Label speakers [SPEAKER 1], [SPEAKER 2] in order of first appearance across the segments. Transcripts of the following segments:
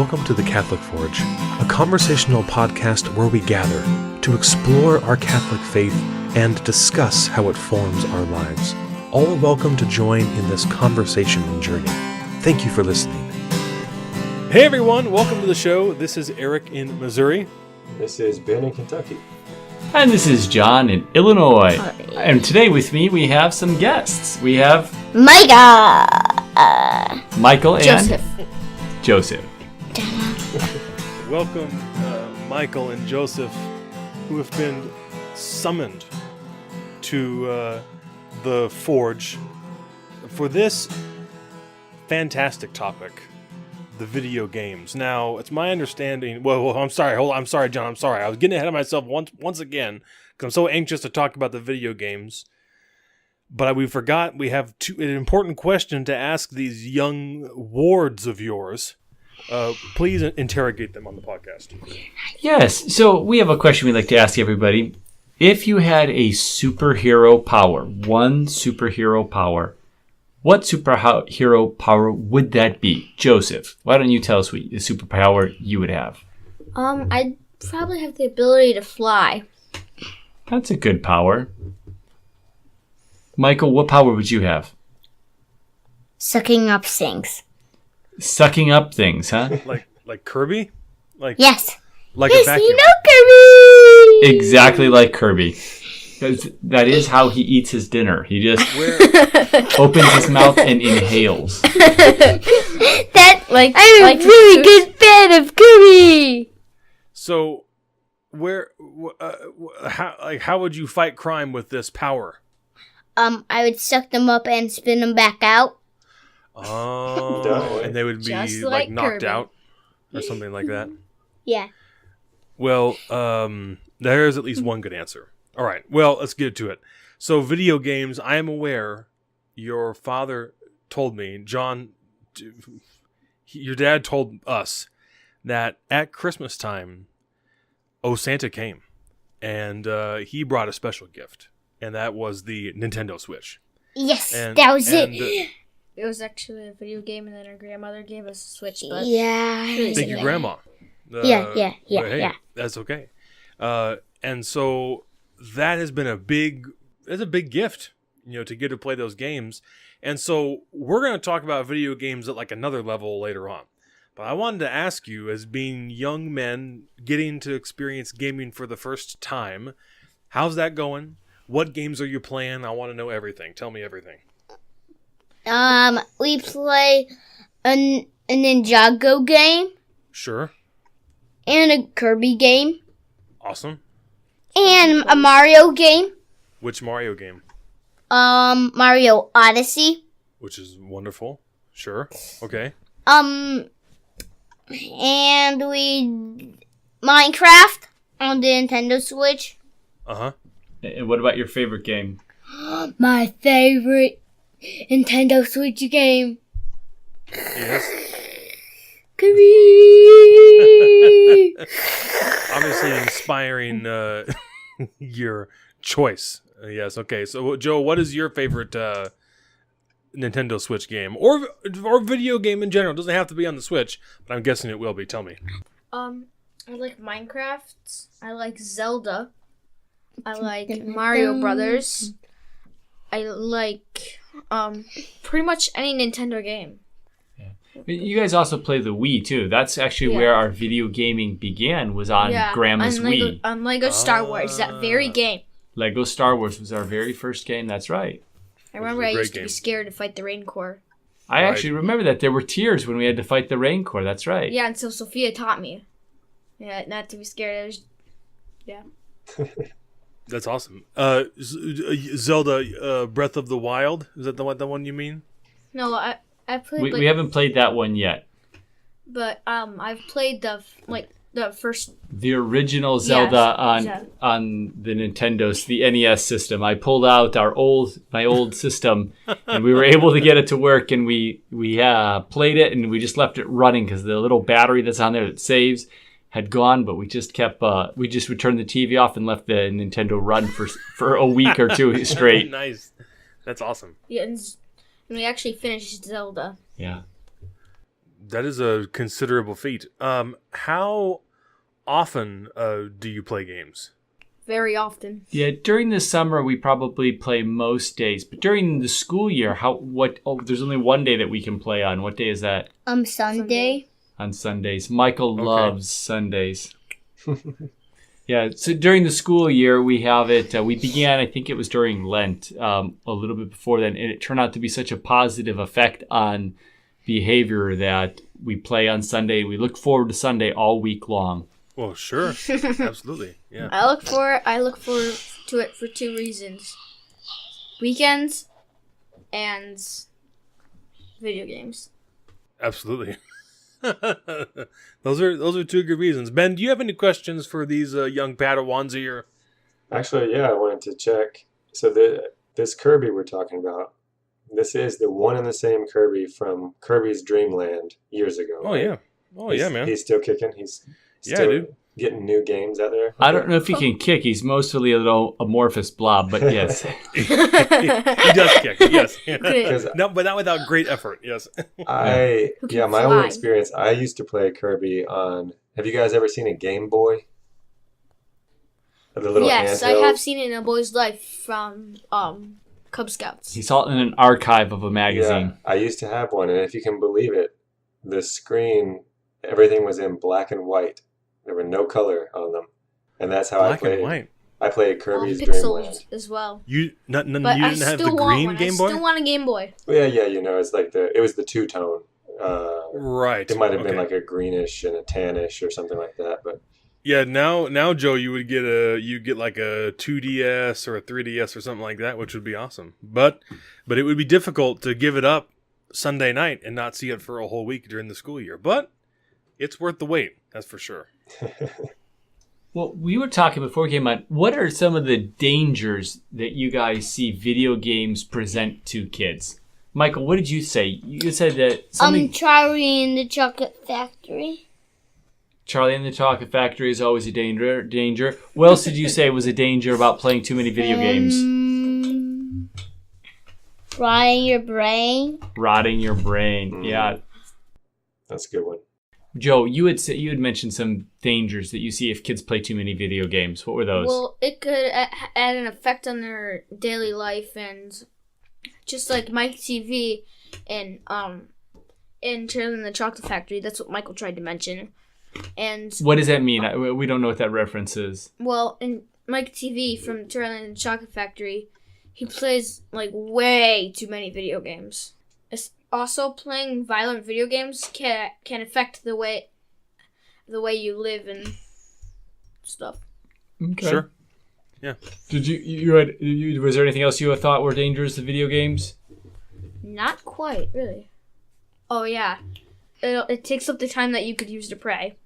[SPEAKER 1] welcome to the Catholic Forge, a conversational podcast where we gather to explore our Catholic faith and discuss how it forms our lives. All are welcome to join in this conversation and journey. Thank you for listening. Hey everyone, welcome to the show. This is Eric in Missouri.
[SPEAKER 2] This is Ben in Kentucky.
[SPEAKER 3] And this is John in Illinois. And today with me we have some guests. We have Michael and Joseph.
[SPEAKER 1] Welcome, Michael and Joseph, who have been summoned to the Forge for this fantastic topic, the video games. Now, it's my understanding... Well, I'm sorry. Hold on. I'm sorry, John. I'm sorry. I was getting ahead of myself once again because I'm so anxious to talk about the video games. But we forgot we have an important question to ask these young wards of yours. Please interrogate them on the podcast.
[SPEAKER 3] Yes. So we have a question we'd like to ask everybody. If you had a superhero power, one superhero power, what superhero power would that be? Joseph, why don't you tell us what the superpower you would have?
[SPEAKER 4] I'd probably have the ability to fly.
[SPEAKER 3] That's a good power. Michael, what power would you have?
[SPEAKER 4] Sucking up things.
[SPEAKER 3] Sucking up things, huh?
[SPEAKER 1] Like Kirby?
[SPEAKER 4] Yes.
[SPEAKER 1] Like
[SPEAKER 4] yes,
[SPEAKER 1] a vacuum.
[SPEAKER 4] you know Kirby!
[SPEAKER 3] Exactly like Kirby. That is how he eats his dinner. He just opens his mouth and inhales.
[SPEAKER 4] I'm a really good fan of Kirby!
[SPEAKER 1] So, how would you fight crime with this power?
[SPEAKER 4] I would suck them up and spin them back out.
[SPEAKER 1] Oh, and they would be like knocked
[SPEAKER 4] Kirby.
[SPEAKER 1] out or something like that.
[SPEAKER 4] Yeah.
[SPEAKER 1] Well, there is at least one good answer. All right, well, let's get to it. So, video games, I am aware your father told me, John, your dad told us that at Christmas time, Santa came, and he brought a special gift, and that was the Nintendo Switch.
[SPEAKER 4] Yes, that was it.
[SPEAKER 5] It was actually a video game, and then our grandmother gave us a Switch. But
[SPEAKER 4] yeah.
[SPEAKER 1] Thank you, Grandma.
[SPEAKER 4] Yeah.
[SPEAKER 1] That's okay. And so that has been a big gift, to get to play those games. And so we're going to talk about video games at like another level later on. But I wanted to ask you, as being young men getting to experience gaming for the first time, how's that going? What games are you playing? I want to know everything. Tell me everything.
[SPEAKER 4] We play a Ninjago game.
[SPEAKER 1] Sure.
[SPEAKER 4] And a Kirby game.
[SPEAKER 1] Awesome.
[SPEAKER 4] And a Mario game.
[SPEAKER 1] Which Mario game?
[SPEAKER 4] Mario Odyssey.
[SPEAKER 1] Which is wonderful. Sure. Okay.
[SPEAKER 4] And Minecraft on the Nintendo Switch.
[SPEAKER 1] Uh-huh.
[SPEAKER 3] And what about your favorite game?
[SPEAKER 4] My favorite Nintendo Switch game.
[SPEAKER 1] Yes.
[SPEAKER 4] Kirby!
[SPEAKER 1] Obviously inspiring your choice. Yes, okay. So, Joe, what is your favorite Nintendo Switch game? Or video game in general? It doesn't have to be on the Switch, but I'm guessing it will be. Tell me.
[SPEAKER 5] I like Minecraft. I like Zelda. I like Mario Brothers. I like pretty much any Nintendo game.
[SPEAKER 3] You guys also play the Wii, too. That's actually where our video gaming began, was on Grandma's Wii.
[SPEAKER 5] On Lego Star Wars, that very game.
[SPEAKER 3] Lego Star Wars was our very first game, that's right.
[SPEAKER 5] I remember I used to be scared to fight the Rain Corps.
[SPEAKER 3] I actually remember that. There were tears when we had to fight the Rain Corps, that's right.
[SPEAKER 5] Yeah, until Sophia taught me. Yeah, not to be scared.
[SPEAKER 1] That's awesome. Zelda Breath of the Wild, is that the one you mean?
[SPEAKER 5] No, I played
[SPEAKER 3] we haven't played that one yet.
[SPEAKER 5] But I've played the first,
[SPEAKER 3] the original Zelda on the Nintendo's, the NES system. I pulled out my old system, and we were able to get it to work. And we played it, and we just left it running because the little battery that's on there that saves had gone. But we just kept we turned the TV off and left the Nintendo run for a week or two straight.
[SPEAKER 1] Nice, that's awesome.
[SPEAKER 5] Yeah, and we actually finished Zelda.
[SPEAKER 3] Yeah.
[SPEAKER 1] That is a considerable feat. How often do you play games?
[SPEAKER 5] Very often.
[SPEAKER 3] Yeah, during the summer we probably play most days, but during the school year, there's only one day that we can play on. What day is that?
[SPEAKER 4] Sunday.
[SPEAKER 3] On Sundays. Michael
[SPEAKER 1] Okay.
[SPEAKER 3] loves Sundays. Yeah, so during the school year we have it. We began, I think it was during Lent, a little bit before then, and it turned out to be such a positive effect on behavior that we play on Sunday. We look forward to Sunday all week long.
[SPEAKER 1] Well, sure. Absolutely. Yeah.
[SPEAKER 5] I look forward to it for 2 reasons: weekends and video games.
[SPEAKER 1] Absolutely. Those are 2 good reasons. Ben, do you have any questions for these young Padawans here?
[SPEAKER 2] Actually, yeah, I wanted to check. So this Kirby we're talking about, this is the one and the same Kirby from Kirby's Dream Land years ago.
[SPEAKER 1] Oh,
[SPEAKER 2] right?
[SPEAKER 1] yeah. Oh, yeah, man.
[SPEAKER 2] He's still kicking. He's
[SPEAKER 1] Yeah,
[SPEAKER 2] still
[SPEAKER 1] dude.
[SPEAKER 2] getting new games out there.
[SPEAKER 3] I don't know if he can kick. He's mostly a little amorphous blob, but yes.
[SPEAKER 1] He does kick, yes.
[SPEAKER 2] Because
[SPEAKER 1] No, but not without great effort, yes.
[SPEAKER 2] my
[SPEAKER 5] fly.
[SPEAKER 2] own experience, I used to play Kirby on, have you guys ever seen a Game Boy? The little
[SPEAKER 5] Yes, I
[SPEAKER 2] handheld?
[SPEAKER 5] have seen it in A Boy's Life from Cub Scouts.
[SPEAKER 3] He's all in an archive of a magazine.
[SPEAKER 2] Yeah, I used to have one, and if you can believe it, the screen, everything was in black and white. There were no color on them, and that's how I
[SPEAKER 1] Black
[SPEAKER 2] played.
[SPEAKER 1] and white.
[SPEAKER 2] I played Kirby's Dream Land.
[SPEAKER 5] Pixels as well.
[SPEAKER 1] You
[SPEAKER 5] But
[SPEAKER 1] didn't
[SPEAKER 5] I
[SPEAKER 1] have
[SPEAKER 5] still
[SPEAKER 1] the
[SPEAKER 5] want
[SPEAKER 1] green
[SPEAKER 5] one.
[SPEAKER 1] Game
[SPEAKER 5] I
[SPEAKER 1] Boy?
[SPEAKER 5] still want a Game Boy.
[SPEAKER 2] Well, yeah, it's like it was the two-tone.
[SPEAKER 1] Right.
[SPEAKER 2] It might have been
[SPEAKER 1] Okay.
[SPEAKER 2] like a greenish and a tannish or something like that, but
[SPEAKER 1] Yeah, now Joe, you get like a 2DS or a 3DS or something like that, which would be awesome. But it would be difficult to give it up Sunday night and not see it for a whole week during the school year. But it's worth the wait, that's for sure.
[SPEAKER 3] Well, we were talking before we came on. What are some of the dangers that you guys see video games present to kids? Michael, what did you say? You said that something...
[SPEAKER 4] Charlie and the Chocolate Factory.
[SPEAKER 3] Charlie and the Chocolate Factory is always a danger. What else did you say was a danger about playing too many video games?
[SPEAKER 4] Rotting your brain.
[SPEAKER 3] Rotting your brain. Yeah.
[SPEAKER 2] that's a good one.
[SPEAKER 3] Joe, you had mentioned some dangers that you see if kids play too many video games. What were those?
[SPEAKER 5] Well, it could add an effect on their daily life, and just like Mike TV and Charlie and the Chocolate Factory. That's what Michael tried to mention. And
[SPEAKER 3] What does that mean? We don't know what that reference is.
[SPEAKER 5] well, in Mike TV from Charlie and the Chocolate Factory, he plays like way too many video games. Also, playing violent video games can affect the way you live and stuff.
[SPEAKER 3] Okay.
[SPEAKER 1] Sure. Yeah.
[SPEAKER 3] Did you was there anything else you thought were dangerous to video games?
[SPEAKER 5] Not quite, really. Oh yeah, it takes up the time that you could use to pray.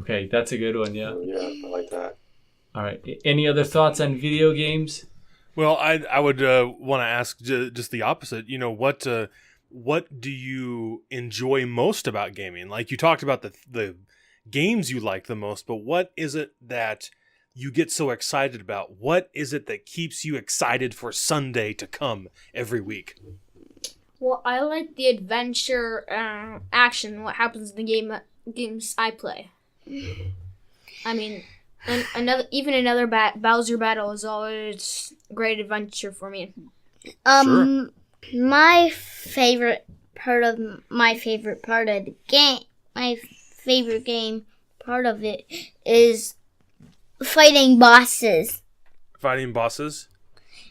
[SPEAKER 3] Okay, that's a good one. Yeah.
[SPEAKER 2] Oh, yeah, I like that.
[SPEAKER 3] All right. Any other thoughts on video games?
[SPEAKER 1] Well, I would want to ask just the opposite. You know, what do you enjoy most about gaming? Like you talked about the games you like the most, but what is it that you get so excited about? What is it that keeps you excited for Sunday to come every week?
[SPEAKER 5] Well, I like the adventure, action. What happens in the games I play? I mean, another Bowser battle is always a great adventure for me.
[SPEAKER 1] Sure.
[SPEAKER 4] My favorite part of the game, my favorite game part of it is fighting bosses.
[SPEAKER 1] Fighting bosses?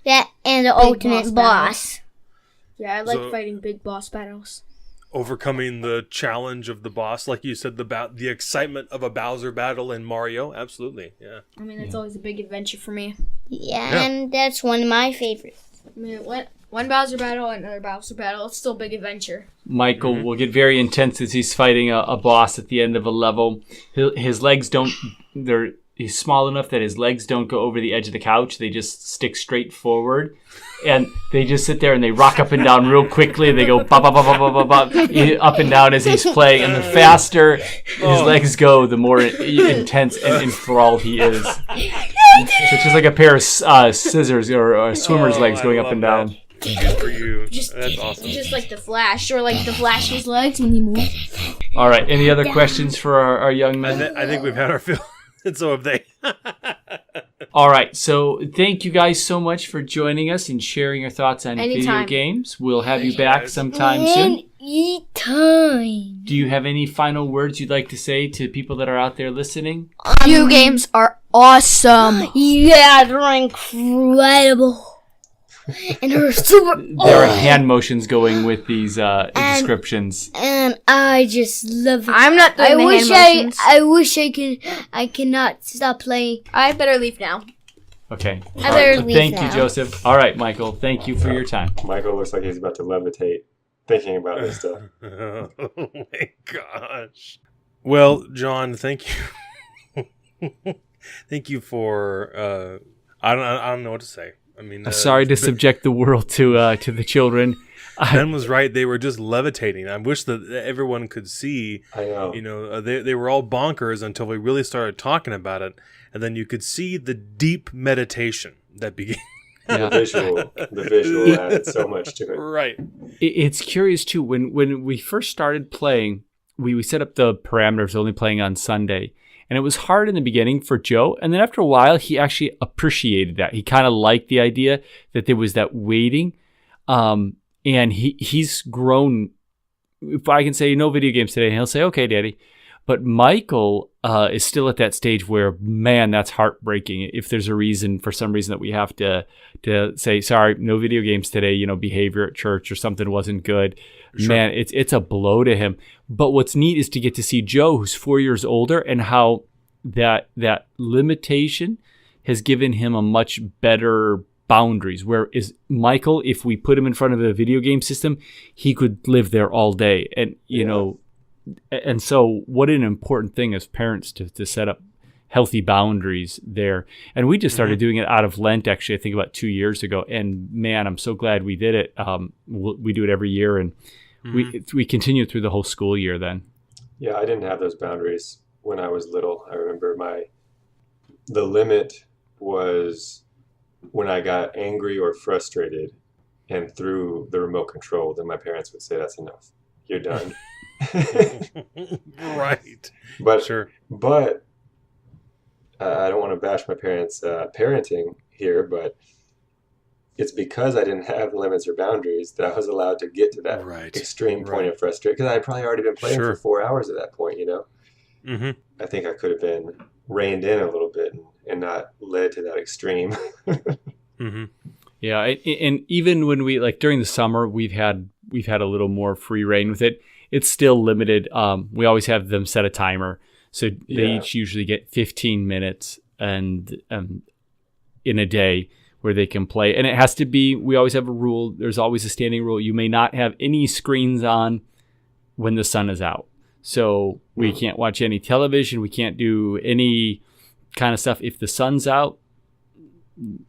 [SPEAKER 4] That and the
[SPEAKER 5] Big
[SPEAKER 4] ultimate boss.
[SPEAKER 5] Yeah, I like
[SPEAKER 1] So-
[SPEAKER 5] fighting big boss battles.
[SPEAKER 1] Overcoming the challenge of the boss, like you said, the excitement of a Bowser battle in Mario. Absolutely, yeah.
[SPEAKER 5] I mean, that's always a big adventure for me.
[SPEAKER 4] Yeah, and that's one of my favorites.
[SPEAKER 5] I mean, one Bowser battle, another Bowser battle. It's still a big adventure.
[SPEAKER 3] Michael will get very intense as he's fighting a boss at the end of a level. His legs he's small enough that his legs don't go over the edge of the couch. They just stick straight forward. And they just sit there and they rock up and down real quickly. They go bop, bop, bop, bop, bop, bop, bop, up and down as he's playing. And the faster his legs go, the more intense and enthralled he is. So it's just like a pair of scissors or swimmer's legs
[SPEAKER 1] I
[SPEAKER 3] going up
[SPEAKER 1] love
[SPEAKER 3] and down.
[SPEAKER 1] Good for you. That's awesome.
[SPEAKER 5] Just like the Flash, or like the Flash's legs when he moves.
[SPEAKER 3] All right. Any other questions for our young men?
[SPEAKER 1] I think we've had our fill, and so have they.
[SPEAKER 3] All right. So thank you guys so much for joining us and sharing your thoughts on video
[SPEAKER 5] Anytime.
[SPEAKER 3] games. We'll have you back sometime soon.
[SPEAKER 4] Anytime.
[SPEAKER 3] Do you have any final words you'd like to say to people that are out there listening?
[SPEAKER 5] Video games are awesome.
[SPEAKER 4] Yeah, they're incredible. And they're super.
[SPEAKER 3] There are hand motions going with these descriptions.
[SPEAKER 4] And I just love it.
[SPEAKER 5] I'm not doing
[SPEAKER 4] I
[SPEAKER 5] the
[SPEAKER 4] wish
[SPEAKER 5] hand motions.
[SPEAKER 4] I wish I could. I cannot stop playing.
[SPEAKER 5] I better leave now.
[SPEAKER 3] Okay.
[SPEAKER 4] I better leave
[SPEAKER 3] Thank
[SPEAKER 4] now.
[SPEAKER 3] you, Joseph. All right, Michael. Thank you for your time.
[SPEAKER 2] Michael looks like he's about to levitate thinking about this stuff.
[SPEAKER 1] Oh my gosh. Well, John, thank you. Thank you for. I don't know what to say. I mean,
[SPEAKER 3] Sorry to subject the world to the children.
[SPEAKER 1] Ben was right. They were just levitating. I wish that everyone could see.
[SPEAKER 2] I know.
[SPEAKER 1] You know, they were all bonkers until we really started talking about it, and then you could see the deep meditation that began.
[SPEAKER 2] The visual added so much to it.
[SPEAKER 1] Right.
[SPEAKER 3] It's curious too. When we first started playing, we set up the parameters only playing on Sunday. And it was hard in the beginning for Joe. And then after a while, he actually appreciated that. He kind of liked the idea that there was that waiting. And he's grown. If I can say no video games today, and he'll say, okay, Daddy. But Michael is still at that stage where, man, that's heartbreaking. If there's a reason, for some reason, that we have to say, sorry, no video games today, behavior at church or something wasn't good. Sure. Man, it's a blow to him. But what's neat is to get to see Joe, who's 4 years older, and how that limitation has given him a much better boundaries. Whereas Michael, if we put him in front of a video game system, he could live there all day. And, and so what an important thing as parents to set up healthy boundaries there. And we just started doing it out of Lent, actually, I think about 2 years ago. And man, I'm so glad we did it. We do it every year, and we continue through the whole school year then.
[SPEAKER 2] Yeah, I didn't have those boundaries when I was little. I remember the limit was when I got angry or frustrated and threw the remote control, then my parents would say, that's enough. You're done.
[SPEAKER 1] Right.
[SPEAKER 2] But I don't want to bash my parents' parenting here, but it's because I didn't have limits or boundaries that I was allowed to get to that extreme point of frustration. Because I had probably already been playing for 4 hours at that point,
[SPEAKER 1] Mm-hmm.
[SPEAKER 2] I think I could have been reined in a little bit and not led to that extreme.
[SPEAKER 1] Mm-hmm.
[SPEAKER 3] Yeah, and even when we, like during the summer, we've had a little more free reign with it. It's still limited. We always have them set a timer. So they each usually get 15 minutes and in a day where they can play. And it has to be, we always have a rule. There's always a standing rule. You may not have any screens on when the sun is out. So we can't watch any television. We can't do any kind of stuff. If the sun's out,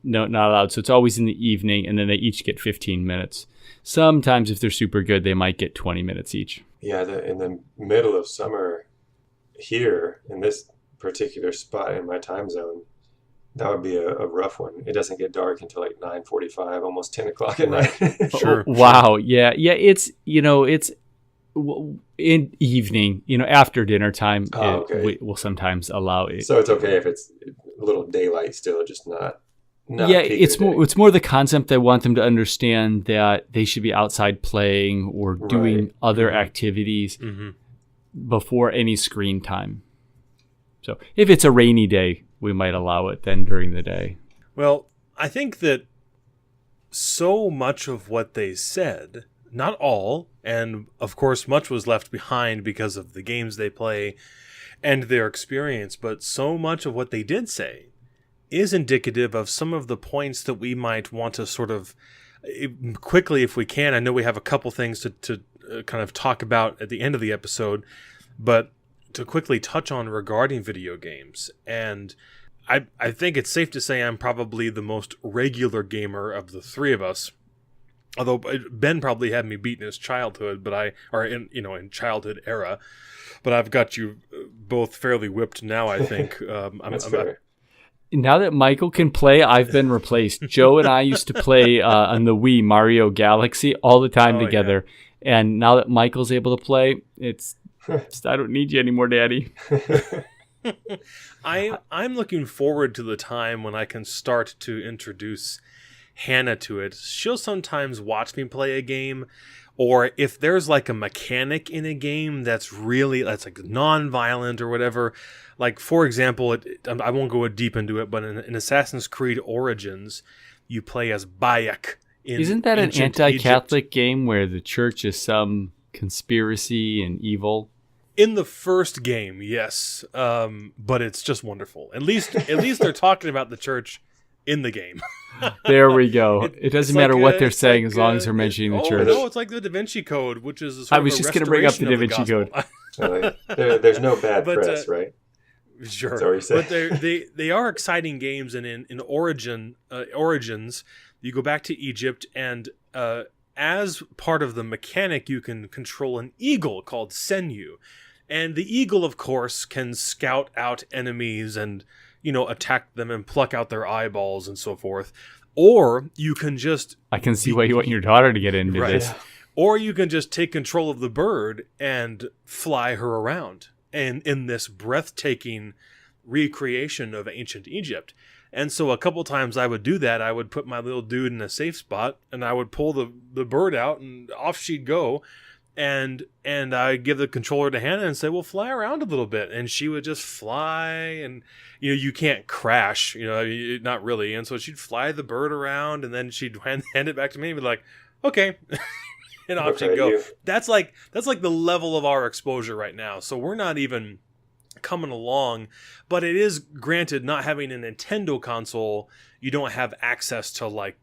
[SPEAKER 3] no, not allowed. So it's always in the evening, and then they each get 15 minutes. Sometimes if they're super good, they might get 20 minutes each.
[SPEAKER 2] Yeah, in the middle of summer here, in this particular spot in my time zone, that would be a rough one. It doesn't get dark until like 9:45, almost 10 o'clock at night.
[SPEAKER 1] Sure.
[SPEAKER 3] Wow. Yeah. It's, it's in evening, after dinner time, we'll sometimes allow it.
[SPEAKER 2] So it's okay if it's a little daylight still, just not
[SPEAKER 3] yeah, it's more the concept. I want them to understand that they should be outside playing or doing other activities before any screen time. So if it's a rainy day, we might allow it then during the day.
[SPEAKER 1] Well, I think that so much of what they said, not all, and of course much was left behind because of the games they play and their experience, but so much of what they did say is indicative of some of the points that we might want to sort of quickly, if we can. I know we have a couple things to kind of talk about at the end of the episode, but to quickly touch on regarding video games. And I think it's safe to say I'm probably the most regular gamer of the three of us. Although Ben probably had me beat in his childhood, in childhood era, but I've got you both fairly whipped now. I think.
[SPEAKER 2] That's fair.
[SPEAKER 3] now that Michael can play, I've been replaced. Joe and I used to play on the Wii Mario Galaxy all the time together. Yeah. And now that Michael's able to play, it's I don't need you anymore, Daddy.
[SPEAKER 1] I'm looking forward to the time when I can start to introduce Hannah to it. She'll sometimes watch me play a game, or if there's like a mechanic in a game that's like non-violent or whatever. Like, for example, I won't go deep into it, but in Assassin's Creed Origins, you play as Bayek.
[SPEAKER 3] Isn't that an anti-Catholic game where the church is some conspiracy and evil?
[SPEAKER 1] In the first game, yes, but it's just wonderful. At least they're talking about the church in the game.
[SPEAKER 3] There we go. It doesn't matter what they're saying as long as they're mentioning the church.
[SPEAKER 1] No, it's like the Da Vinci Code, which is
[SPEAKER 3] I was just going to bring up the Da Vinci Code.
[SPEAKER 2] There's no bad press, right?
[SPEAKER 1] Sure,
[SPEAKER 2] but
[SPEAKER 1] they are exciting games, and in Origins, you go back to Egypt, and as part of the mechanic, you can control an eagle called Senyu. And the eagle, of course, can scout out enemies and, attack them and pluck out their eyeballs and so forth. Or you can just...
[SPEAKER 3] I can see why you want your daughter to get into this.
[SPEAKER 1] Or you can just take control of the bird and fly her around. And in this breathtaking recreation of ancient Egypt. And so a couple times I would do that. I would put my little dude in a safe spot, and I would pull the bird out, and off she'd go. And I give the controller to Hannah and say, well, fly around a little bit. And she would just fly, and, you can't crash, not really. And so she'd fly the bird around, and then she'd hand it back to me and be like, okay. And off she'd go. That's like the level of our exposure right now. So we're not even coming along, but it is granted, not having a Nintendo console, you don't have access to like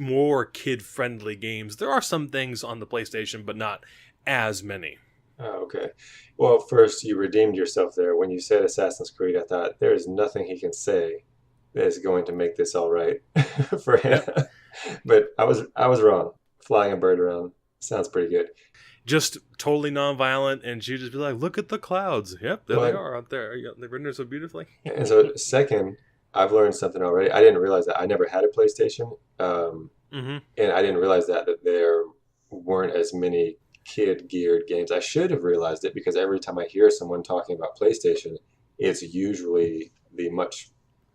[SPEAKER 1] more kid-friendly games. There are some things on the PlayStation, but not as many.
[SPEAKER 2] Oh, okay. Well, first, you redeemed yourself there. When you said Assassin's Creed, I thought there is nothing he can say that is going to make this all right for him. But I was wrong. Flying a bird around sounds pretty good.
[SPEAKER 1] Just totally non-violent, and she'd just be like, look at the clouds. Yep, there they are out there. They render so beautifully.
[SPEAKER 2] And so, second, I've learned something already. I didn't realize that. I never had a PlayStation. And I didn't realize that there weren't as many kid-geared games. I should have realized it, because every time I hear someone talking about PlayStation, it's usually the much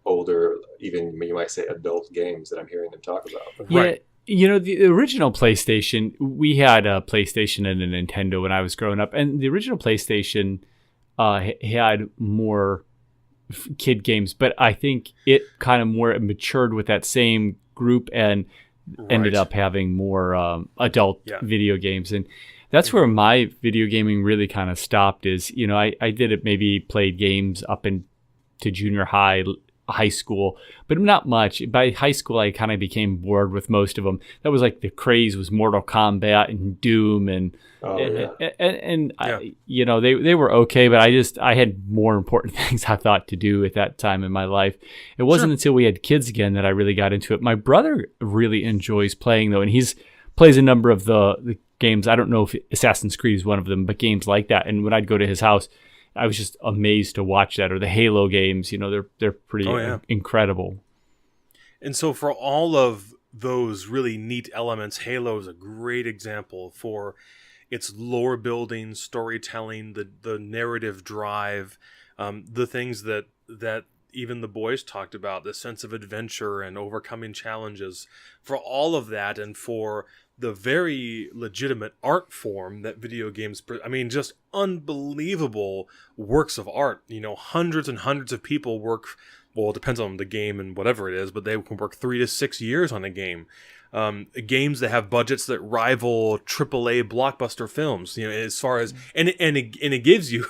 [SPEAKER 2] older, even you might say adult games that I'm hearing them talk about.
[SPEAKER 3] Yeah. Right. The original PlayStation, we had a PlayStation and a Nintendo when I was growing up. And the original PlayStation had more kid games, but I think it kind of more matured with that same group and ended up having more adult video games. And that's where my video gaming really kind of stopped is, I did it, maybe played games up into junior high school, but not much. By high school, I kind of became bored with most of them. That was like the craze was Mortal Kombat and Doom and they were okay, but I had more important things I thought to do at that time in my life. It wasn't until we had kids again that I really got into it. My brother really enjoys playing though, and he's plays a number of the games. I don't know if Assassin's Creed is one of them, but games like that. And when I'd go to his house, I was just amazed to watch that. Or the Halo games, they're pretty incredible.
[SPEAKER 1] And so for all of those really neat elements, Halo is a great example for its lore building, storytelling, the narrative drive, the things that even the boys talked about, the sense of adventure and overcoming challenges. For all of that, and for the very legitimate art form that video games, just unbelievable works of art. Hundreds and hundreds of people work, well, it depends on the game and whatever it is, but they can work 3 to 6 years on a game. Games that have budgets that rival AAA blockbuster films, as far as, and it gives you,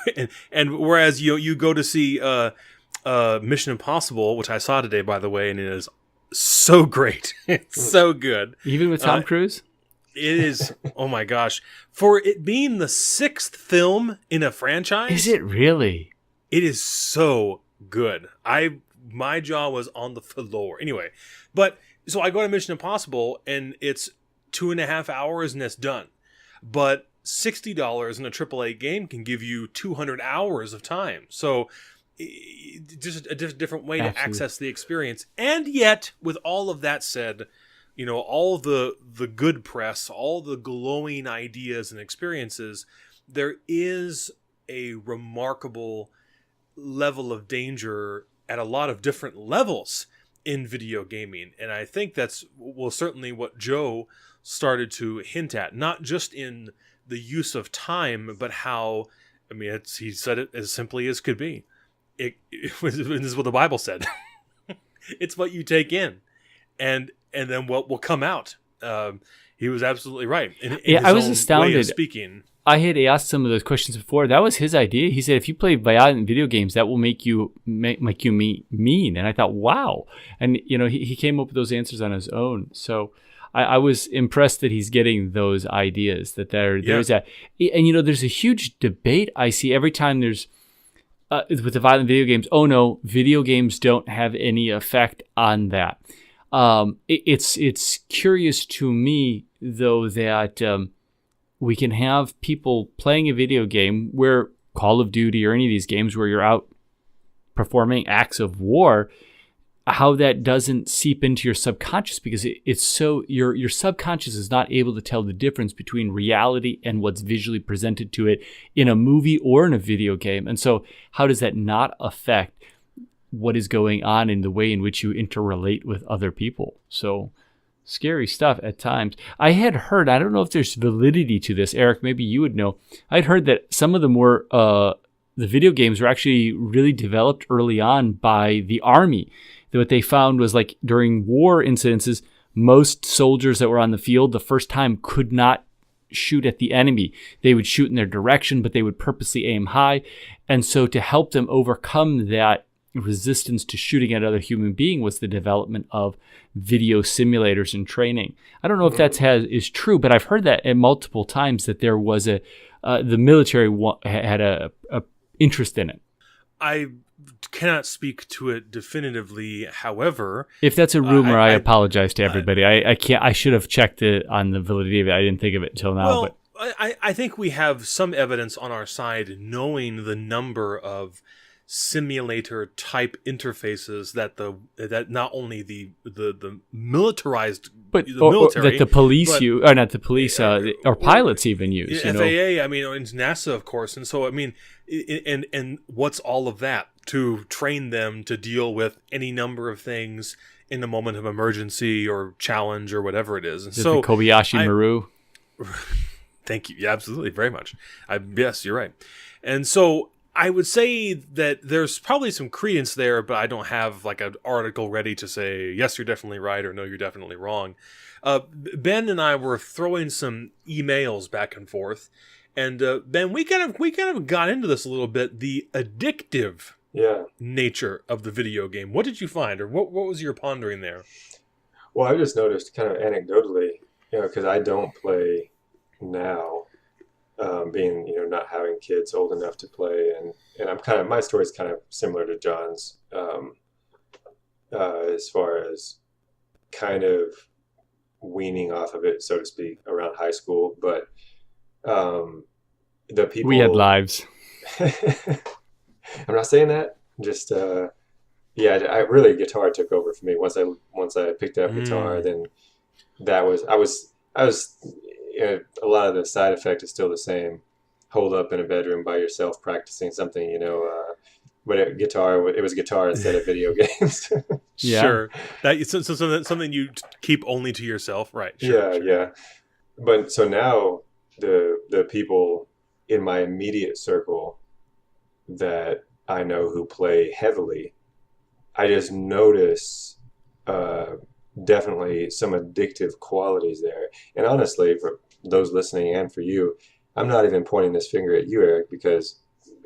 [SPEAKER 1] and whereas you go to see Mission Impossible, which I saw today, by the way, and it is so great. It's so good.
[SPEAKER 3] Even with Tom Cruise?
[SPEAKER 1] It is, oh my gosh. For it being the 6th film in a franchise.
[SPEAKER 3] Is it really?
[SPEAKER 1] It is so good. My jaw was on the floor. Anyway, but so I go to Mission Impossible and it's 2.5 hours and it's done. But $60 in a AAA game can give you 200 hours of time. So just a different way
[SPEAKER 3] Absolutely.
[SPEAKER 1] to access the experience. And yet, with all of that said, all the good press, all the glowing ideas and experiences, there is a remarkable level of danger at a lot of different levels in video gaming. And I think that's, well, certainly what Joe started to hint at, not just in the use of time, but how, he said it as simply as could be. This is what the Bible said. It's what you take in, and then what will come out. He was absolutely right. In his
[SPEAKER 3] I was
[SPEAKER 1] own
[SPEAKER 3] astounded.
[SPEAKER 1] way of speaking.
[SPEAKER 3] I had asked some of those questions before. That was his idea. He said, if you play violent video games, that will make you mean. And I thought, wow. And, he came up with those answers on his own. So I was impressed that he's getting those ideas, that there's that. And, there's a huge debate I see every time there's, with the violent video games. Oh, no, video games don't have any effect on that. It's curious to me, though, that we can have people playing a video game where Call of Duty or any of these games where you're out performing acts of war, how that doesn't seep into your subconscious, because it's so your subconscious is not able to tell the difference between reality and what's visually presented to it in a movie or in a video game. And so how does that not affect what is going on in the way in which you interrelate with other people? So scary stuff at times. I had heard, I don't know if there's validity to this, Eric, maybe you would know. I'd heard that some of them were, the video games were actually really developed early on by the army. That what they found was, like, during war incidences, most soldiers that were on the field the first time could not shoot at the enemy. They would shoot in their direction, but they would purposely aim high. And so to help them overcome that resistance to shooting at other human being was the development of video simulators and training. I don't know if that is true, but I've heard that multiple times, that there was the military had a interest in it.
[SPEAKER 1] I cannot speak to it definitively. However,
[SPEAKER 3] if that's a rumor, I apologize to everybody. I can't. I should have checked it on the validity of it. I didn't think of it until now.
[SPEAKER 1] Well, but I think we have some evidence on our side, knowing the number of simulator type interfaces that not only the militarized,
[SPEAKER 3] but
[SPEAKER 1] the military,
[SPEAKER 3] that the police use, or not the police, or pilots even use.
[SPEAKER 1] FAA, and NASA, of course. And so, and what's all of that to train them to deal with any number of things in the moment of emergency or challenge or whatever it is. And so,
[SPEAKER 3] the Kobayashi Maru.
[SPEAKER 1] Thank you. Yeah, absolutely, very much. Yes, you're right. And so I would say that there's probably some credence there, but I don't have like an article ready to say, yes, you're definitely right, or no, you're definitely wrong. Ben and I were throwing some emails back and forth, and Ben, we kind of got into this a little bit, the addictive nature of the video game. What did you find, or what was your pondering there?
[SPEAKER 2] Well, I just noticed kind of anecdotally, because I don't play now, being not having kids old enough to play, and I'm kind of, my story is kind of similar to John's, as far as kind of weaning off of it, so to speak, around high school. But the people,
[SPEAKER 3] we had lives.
[SPEAKER 2] I'm not saying that. Just I really, guitar took over for me once I picked up guitar. Then that was I was a lot of the side effect is still the same. Hold up in a bedroom by yourself practicing something, but it was guitar instead of video games.
[SPEAKER 1] Yeah. Sure. So something you keep only to yourself, right? Sure.
[SPEAKER 2] Yeah. But so now the people in my immediate circle that I know who play heavily, I just notice definitely some addictive qualities there. And honestly, for those listening and for you, I'm not even pointing this finger at you, Eric, because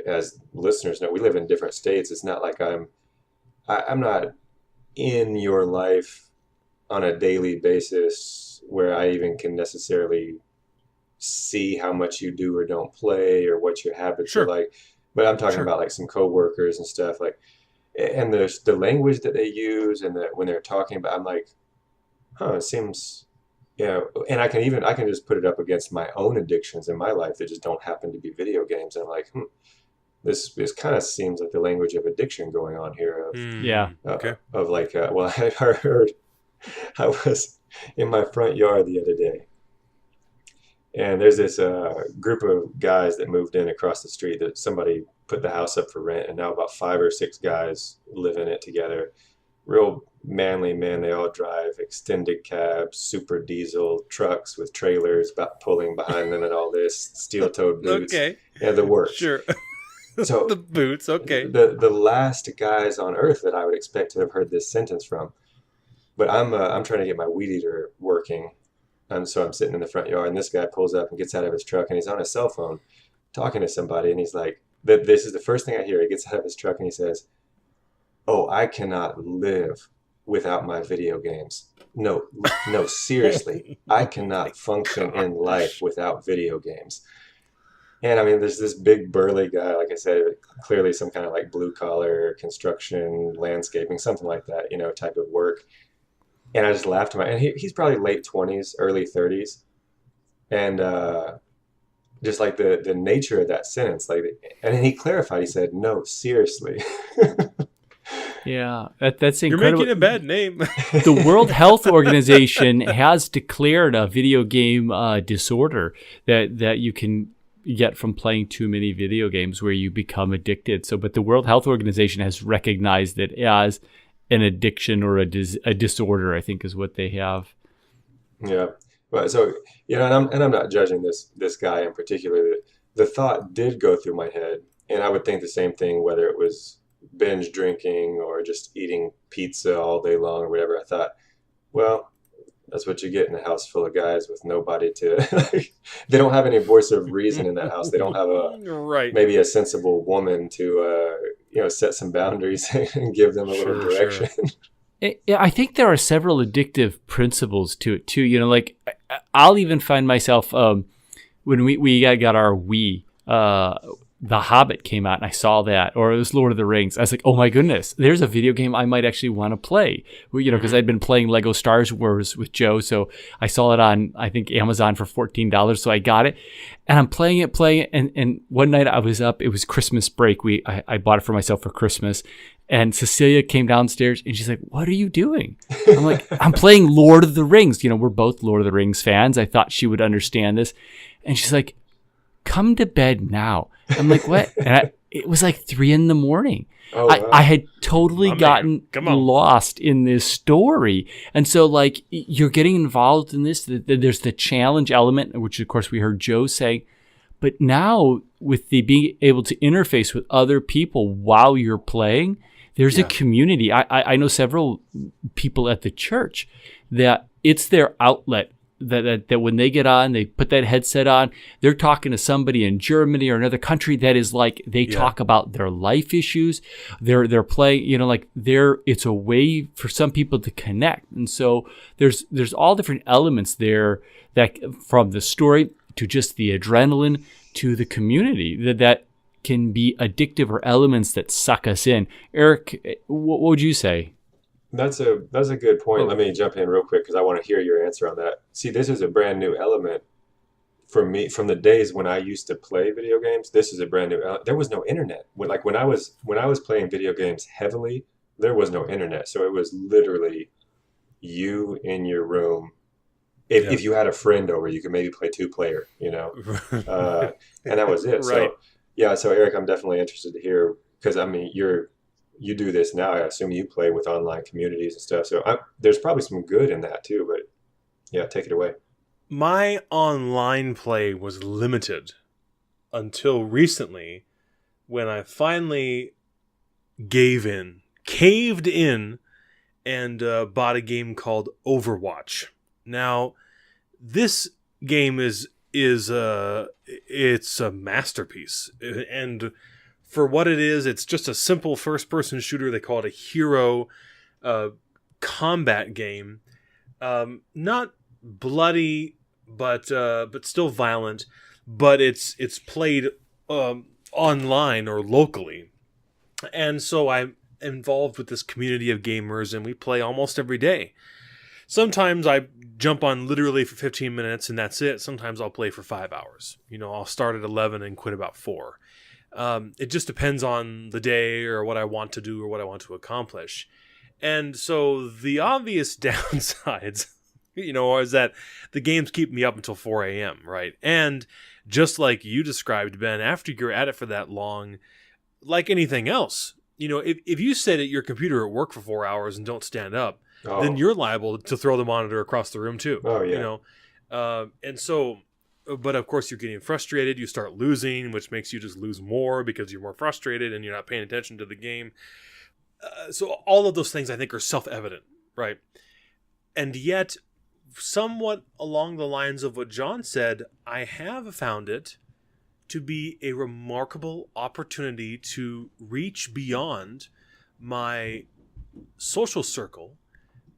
[SPEAKER 2] as listeners know, we live in different states. It's not like I'm not in your life on a daily basis where I even can necessarily see how much you do or don't play or what your habits are like. But I'm talking about like some coworkers and stuff, like, and there's the language that they use, and when they're talking about, I'm like, it seems, and I can just put it up against my own addictions in my life that just don't happen to be video games. And I'm like, this kind of seems like the language of addiction going on here.
[SPEAKER 3] Yeah.
[SPEAKER 1] Okay.
[SPEAKER 2] Of like, well, I heard, I was in my front yard the other day, and there's this group of guys that moved in across the street that somebody put the house up for rent, and now about 5 or 6 guys live in it together. Real manly men. They all drive extended cabs, super diesel trucks with trailers pulling behind them and all this, steel-toed boots.
[SPEAKER 1] Okay.
[SPEAKER 2] Yeah, the works.
[SPEAKER 1] Sure.
[SPEAKER 2] So
[SPEAKER 1] the boots, okay.
[SPEAKER 2] The last guys on earth that I would expect to have heard this sentence from. But I'm trying to get my weed eater working. So I'm sitting in the front yard, and this guy pulls up and gets out of his truck, and he's on his cell phone talking to somebody, and he's like, this is the first thing I hear. He gets out of his truck and he says, "Oh, I cannot live without my video games. No, seriously. I cannot function in life without video games." And I mean, there's this big burly guy, like I said, clearly some kind of like blue collar construction, landscaping, something like that, type of work. And I just laughed at and he's probably late 20s, early 30s. And just like the nature of that sentence, and then he clarified, he said, "No, seriously."
[SPEAKER 3] Yeah, that's
[SPEAKER 1] You're
[SPEAKER 3] incredible.
[SPEAKER 1] making a bad name.
[SPEAKER 3] The World Health Organization has declared a video game disorder that you can get from playing too many video games, where you become addicted. But the World Health Organization has recognized it as an addiction or a disorder, I think is what they have.
[SPEAKER 2] Yeah. But so, and I'm not judging this guy in particular. The thought did go through my head, and I would think the same thing whether it was binge drinking or just eating pizza all day long or whatever. I thought, well, that's what you get in a house full of guys with nobody to. They don't have any voice of reason in that house. They don't have maybe a sensible woman to set some boundaries and give them a little direction. Sure.
[SPEAKER 3] I think there are several addictive principles to it too. Like I'll even find myself when we got our Wii. The Hobbit came out and I saw that, or it was Lord of the Rings. I was like, oh my goodness, there's a video game I might actually want to play. Because I'd been playing Lego Star Wars with Joe, so I saw it on, I think, Amazon for $14, so I got it. And I'm playing it, and one night I was up, it was Christmas break. I bought it for myself for Christmas, and Cecilia came downstairs and she's like, "What are you doing?" I'm like, "I'm playing Lord of the Rings." We're both Lord of the Rings fans. I thought she would understand this. And she's like, "Come to bed now." I'm like, "What?" And it was like 3 a.m.
[SPEAKER 2] Oh, wow.
[SPEAKER 3] I had totally gotten lost in this story. And so like you're getting involved in this. There's the challenge element, which of course we heard Joe say. But now with the being able to interface with other people while you're playing, there's a community. I know several people at the church that it's their outlet. That when they get on, they put that headset on, they're talking to somebody in Germany or another country that is like they talk about their life issues. They're playing, it's a way for some people to connect. And so there's all different elements there, that from the story to just the adrenaline to the community that can be addictive, or elements that suck us in. Eric, what would you say?
[SPEAKER 2] That's a good point. Let me jump in real quick because I want to hear your answer on that. See, this is a brand new element for me from the days when I used to play video games. This is a brand new element. There was no internet. When I was playing video games heavily, there was no internet. So it was literally you in your room. If you had a friend over, you could maybe play 2-player, and that was it.
[SPEAKER 1] Right.
[SPEAKER 2] So Eric, I'm definitely interested to hear, because I mean you do this now. I assume you play with online communities and stuff. So there's probably some good in that too, but yeah, take it away.
[SPEAKER 1] My online play was limited until recently, when I finally caved in, and bought a game called Overwatch. Now, this game it's a masterpiece, and for what it is, it's just a simple first-person shooter. They call it a hero combat game. Not bloody, but still violent. But it's played online or locally, and so I'm involved with this community of gamers, and we play almost every day. Sometimes I jump on literally for 15 minutes, and that's it. Sometimes I'll play for 5 hours. I'll start at 11 and quit about 4. It just depends on the day or what I want to do or what I want to accomplish. And so the obvious downsides, is that the games keep me up until 4 a.m., right? And just like you described, Ben, after you're at it for that long, like anything else, if you sit at your computer at work for 4 hours and don't stand up, then you're liable to throw the monitor across the room too.
[SPEAKER 2] Oh, yeah.
[SPEAKER 1] And so, but of course you're getting frustrated, you start losing, which makes you just lose more because you're more frustrated and you're not paying attention to the game. So all of those things I think are self-evident, right? And yet, somewhat along the lines of what John said, I have found it to be a remarkable opportunity to reach beyond my social circle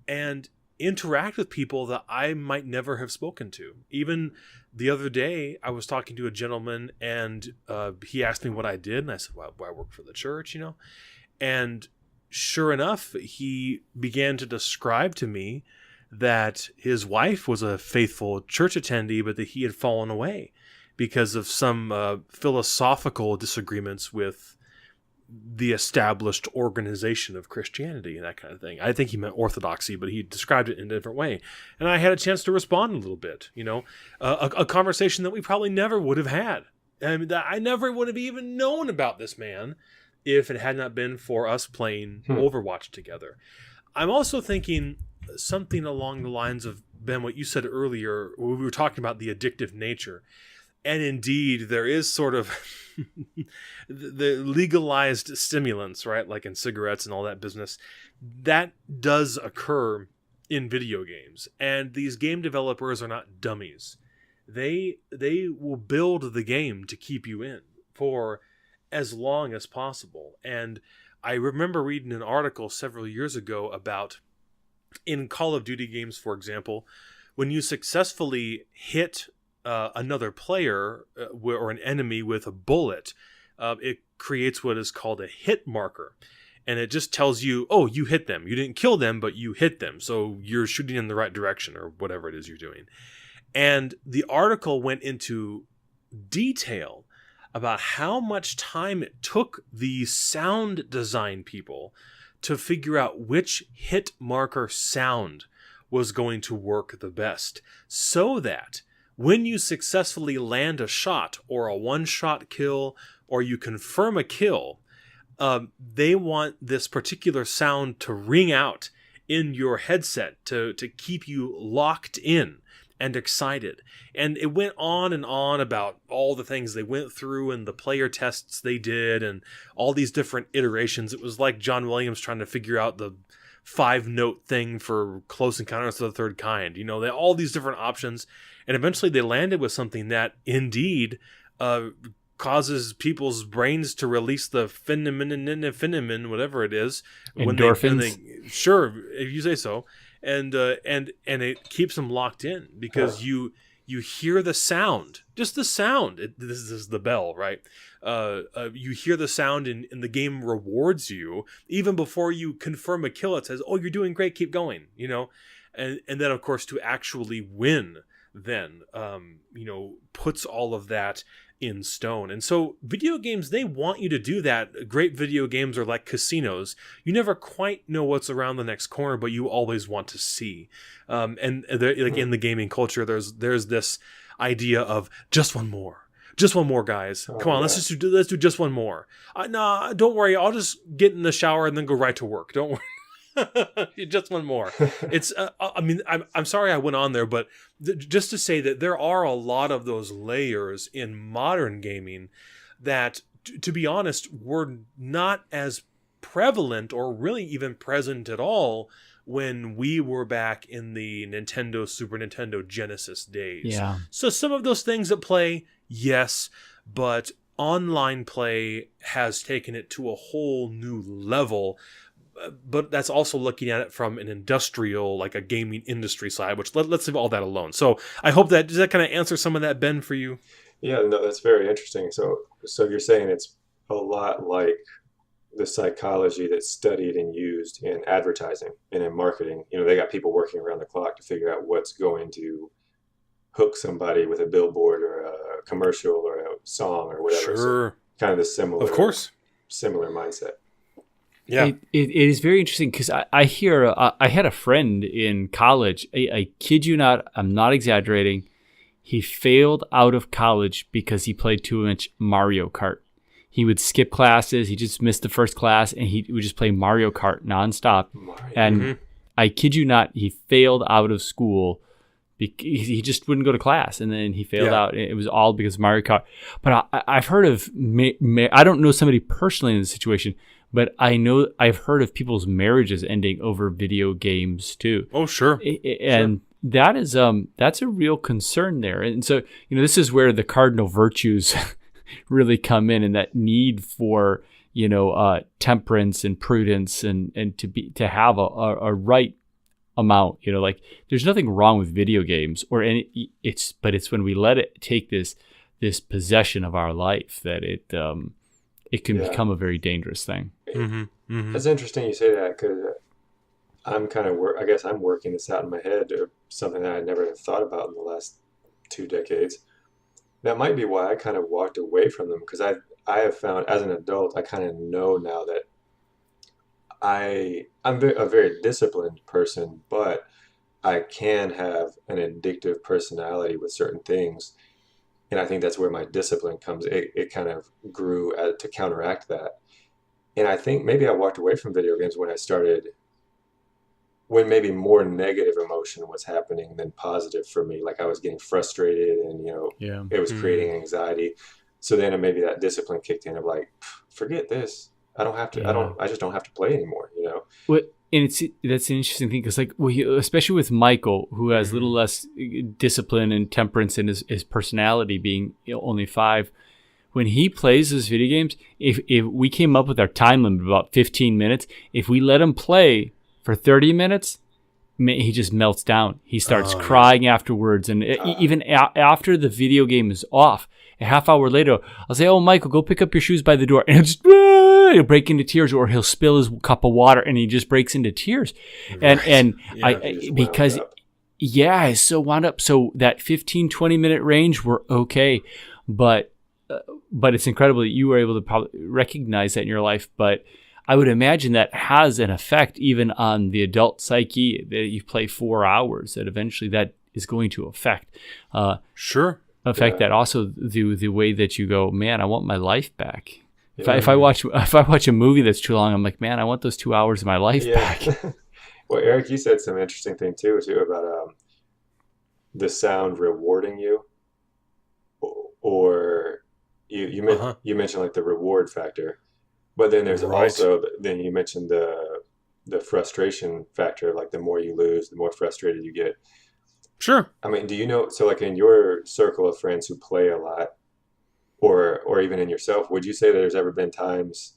[SPEAKER 1] and interact with people that I might never have spoken to. Even the other day, I was talking to a gentleman and he asked me what I did. And I said, well, I work for the church, And sure enough, he began to describe to me that his wife was a faithful church attendee, but that he had fallen away because of some philosophical disagreements with the established organization of Christianity and that kind of thing. I think he meant orthodoxy, but he described it in a different way. And I had a chance to respond a little bit, a conversation that we probably never would have had. I mean, that I never would have even known about this man if it had not been for us playing Overwatch together. I'm also thinking something along the lines of, Ben, what you said earlier, when we were talking about the addictive nature. And indeed, there is sort of the legalized stimulants, right? Like in cigarettes and all that business. That does occur in video games. And these game developers are not dummies. They will build the game to keep you in for as long as possible. And I remember reading an article several years ago about, in Call of Duty games, for example, when you successfully hit another player or an enemy with a bullet, it creates what is called a hit marker. And it just tells you, oh, you hit them. You didn't kill them, but you hit them. So you're shooting in the right direction or whatever it is you're doing. And the article went into detail about how much time it took the sound design people to figure out which hit marker sound was going to work the best, so that when you successfully land a shot or a one-shot kill or you confirm a kill, they want this particular sound to ring out in your headset to keep you locked in and excited. And it went on and on about all the things they went through and the player tests they did and all these different iterations. It was like John Williams trying to figure out the 5-note thing for Close Encounters of the Third Kind. They all these different options. And eventually they landed with something that indeed causes people's brains to release the phenomenon, whatever it is.
[SPEAKER 3] Endorphins?
[SPEAKER 1] Sure, if you say so. And it keeps them locked in because you hear the sound, just the sound. This is the bell, right? You hear the sound and the game rewards you even before you confirm a kill. It says, "Oh, you're doing great, keep going," and then of course to actually win, then puts all of that in stone. And so video games, they want you to do that. Great video games are like casinos. You never quite know what's around the next corner, but you always want to see. And like in the gaming culture, there's this idea of just one more, guys. Come on, let's do just one more. No, don't worry. I'll just get in the shower and then go right to work. Don't worry. Just one more. It's I'm sorry I went on there, but just to say that there are a lot of those layers in modern gaming that, to be honest, were not as prevalent or really even present at all when we were back in the Nintendo, Super Nintendo, Genesis days.
[SPEAKER 3] Yeah.
[SPEAKER 1] So some of those things at play, yes, but online play has taken it to a whole new level. But that's also looking at it from an industrial, like a gaming industry side, which let's leave all that alone. So I hope does that kind of answer some of that, Ben, for you?
[SPEAKER 2] Yeah, no, that's very interesting. So you're saying it's a lot like the psychology that's studied and used in advertising and in marketing. They got people working around the clock to figure out what's going to hook somebody with a billboard or a commercial or a song or whatever.
[SPEAKER 1] Sure.
[SPEAKER 2] kind of the similar,
[SPEAKER 1] of course,
[SPEAKER 2] similar mindset.
[SPEAKER 1] Yeah,
[SPEAKER 3] it is very interesting because I hear I had a friend in college. I kid you not, I'm not exaggerating. He failed out of college because he played too much Mario Kart. He would skip classes. He just missed the first class, and he would just play Mario Kart nonstop. And I kid you not, he failed out of school. He just wouldn't go to class, and then he failed out. It was all because of Mario Kart. But I've heard of, I don't know somebody personally in this situation, but I've heard of people's marriages ending over video games too.
[SPEAKER 1] Oh, sure.
[SPEAKER 3] And that is that's a real concern there. And so, this is where the cardinal virtues really come in, and that need for, temperance and prudence and to have a right amount, like there's nothing wrong with video games but it's when we let it take this possession of our life that it can become a very dangerous thing.
[SPEAKER 2] It's interesting you say that, because I'm kind of I guess I'm working this out in my head, or something that I never have thought about in the last 2 decades. That might be why I kind of walked away from them, because I have found as an adult, I kind of know now that I'm a very disciplined person, but I can have an addictive personality with certain things. And I think that's where my discipline comes. It kind of grew to counteract that. And I think maybe I walked away from video games when maybe more negative emotion was happening than positive for me. Like I was getting frustrated and, it was creating anxiety. So then maybe that discipline kicked in of like, forget this. I don't have to, I just don't have to play anymore,
[SPEAKER 3] Well, and that's an interesting thing, because especially with Michael, who has a little less discipline and temperance in his personality, being only 5, when he plays those video games, if we came up with our time limit about 15 minutes, if we let him play for 30 minutes, he just melts down. He starts crying afterwards. And even after the video game is off, a half hour later, I'll say, "Oh, Michael, go pick up your shoes by the door." And he'll break into tears, or he'll spill his cup of water and he just breaks into tears. Right. And because he's so wound up. So that 15, 20-minute range, we're okay. But it's incredible that you were able to probably recognize that in your life. But I would imagine that has an effect even on the adult psyche, that you play 4 hours, that eventually that is going to affect. That also the way that you go, man, I want my life back. If I watch a movie that's too long, I'm like, man, I want those 2 hours of my life back.
[SPEAKER 2] Well, Eric, you said some interesting thing too about the sound rewarding you, or you mentioned like the reward factor. But then there's also, then you mentioned the frustration factor, like the more you lose, the more frustrated you get.
[SPEAKER 1] Sure.
[SPEAKER 2] I mean, do you know, so like in your circle of friends who play a lot, or even in yourself, would you say that there's ever been times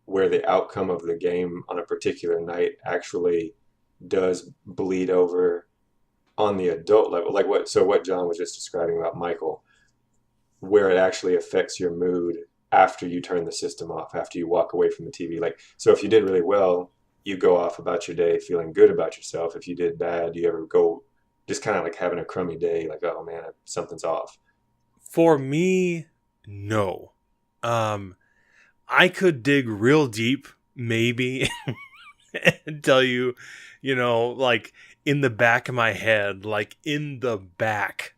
[SPEAKER 2] where the outcome of the game on a particular night actually does bleed over on the adult level? Like what John was just describing about Michael, where it actually affects your mood after you turn the system off, after you walk away from the TV. Like, so if you did really well, you go off about your day feeling good about yourself. If you did bad, you ever go just kind of like having a crummy day, like, oh man, something's off?
[SPEAKER 1] For me, no. I could dig real deep, maybe, and tell you, like in the back of my head, like in the back,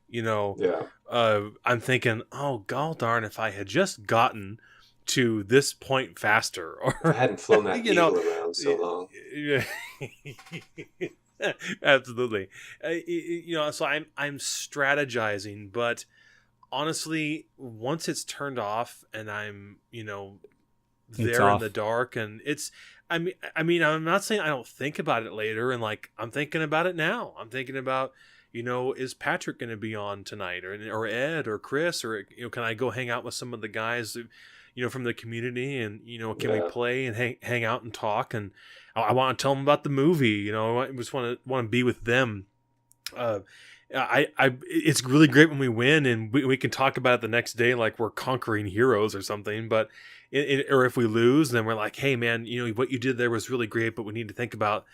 [SPEAKER 1] I'm thinking, oh, gall darn, if I had just gotten to this point faster, or
[SPEAKER 2] I hadn't flown that eagle around so long.
[SPEAKER 1] Absolutely. So I'm strategizing, but honestly, once it's turned off and I'm, there in the dark, and I mean, I'm not saying I don't think about it later, and like I'm thinking about it now. I'm thinking about, is Patrick going to be on tonight, or Ed, or Chris, or can I go hang out with some of the guys, from the community, and can we play and hang out and talk, and I want to tell them about the movie. I just want to be with them. It's really great when we win and we can talk about it the next day like we're conquering heroes or something. But or if we lose, then we're like, hey man, what you did there was really great, but we need to think about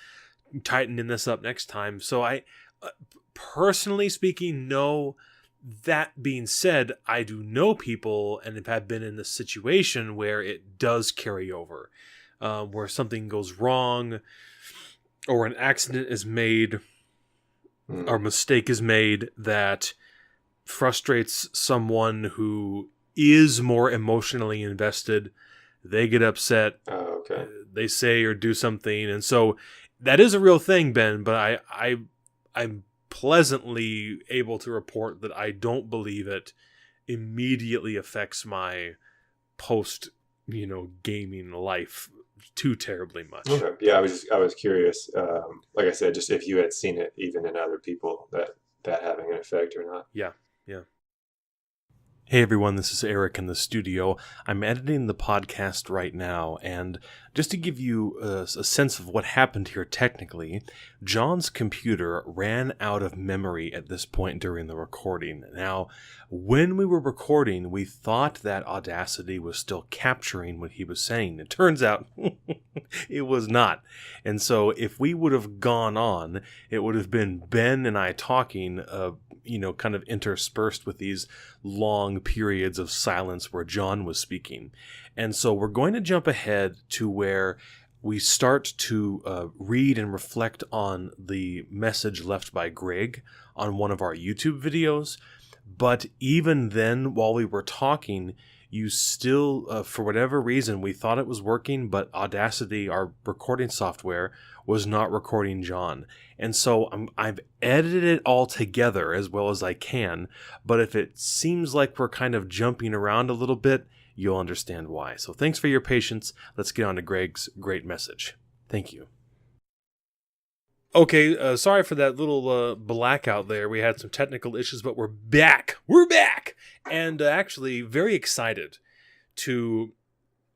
[SPEAKER 1] tightening this up next time. So I, personally speaking, no, That being said, I do know people and have been in this situation where it does carry over, where something goes wrong or an accident is made or a mistake is made that frustrates someone who is more emotionally invested. They get upset.
[SPEAKER 2] Oh, okay.
[SPEAKER 1] They say or do something. And so that is a real thing, Ben, but I'm pleasantly able to report that I don't believe it immediately affects my post, gaming life too terribly much.
[SPEAKER 2] Okay. Yeah, I was curious. Like I said, just if you had seen it even in other people that having an effect or not.
[SPEAKER 1] Yeah. Hey everyone, this is Eric in the studio. I'm editing the podcast right now, and just to give you a sense of what happened here technically, John's computer ran out of memory at this point during the recording. Now, when we were recording, we thought that Audacity was still capturing what he was saying. It turns out it was not. And so if we would have gone on, it would have been Ben and I talking, kind of interspersed with these long periods of silence where John was speaking. And so we're going to jump ahead to where we start to read and reflect on the message left by Greg on one of our YouTube videos. But even then, while we were talking, you still, for whatever reason, we thought it was working, but Audacity, our recording software, was not recording John. And so I've edited it all together as well as I can, but if it seems like we're kind of jumping around a little bit, you'll understand why. So thanks for your patience. Let's get on to Greg's great message. Thank you. Okay, sorry for that little blackout there. We had some technical issues, but we're back. We're back! And actually very excited to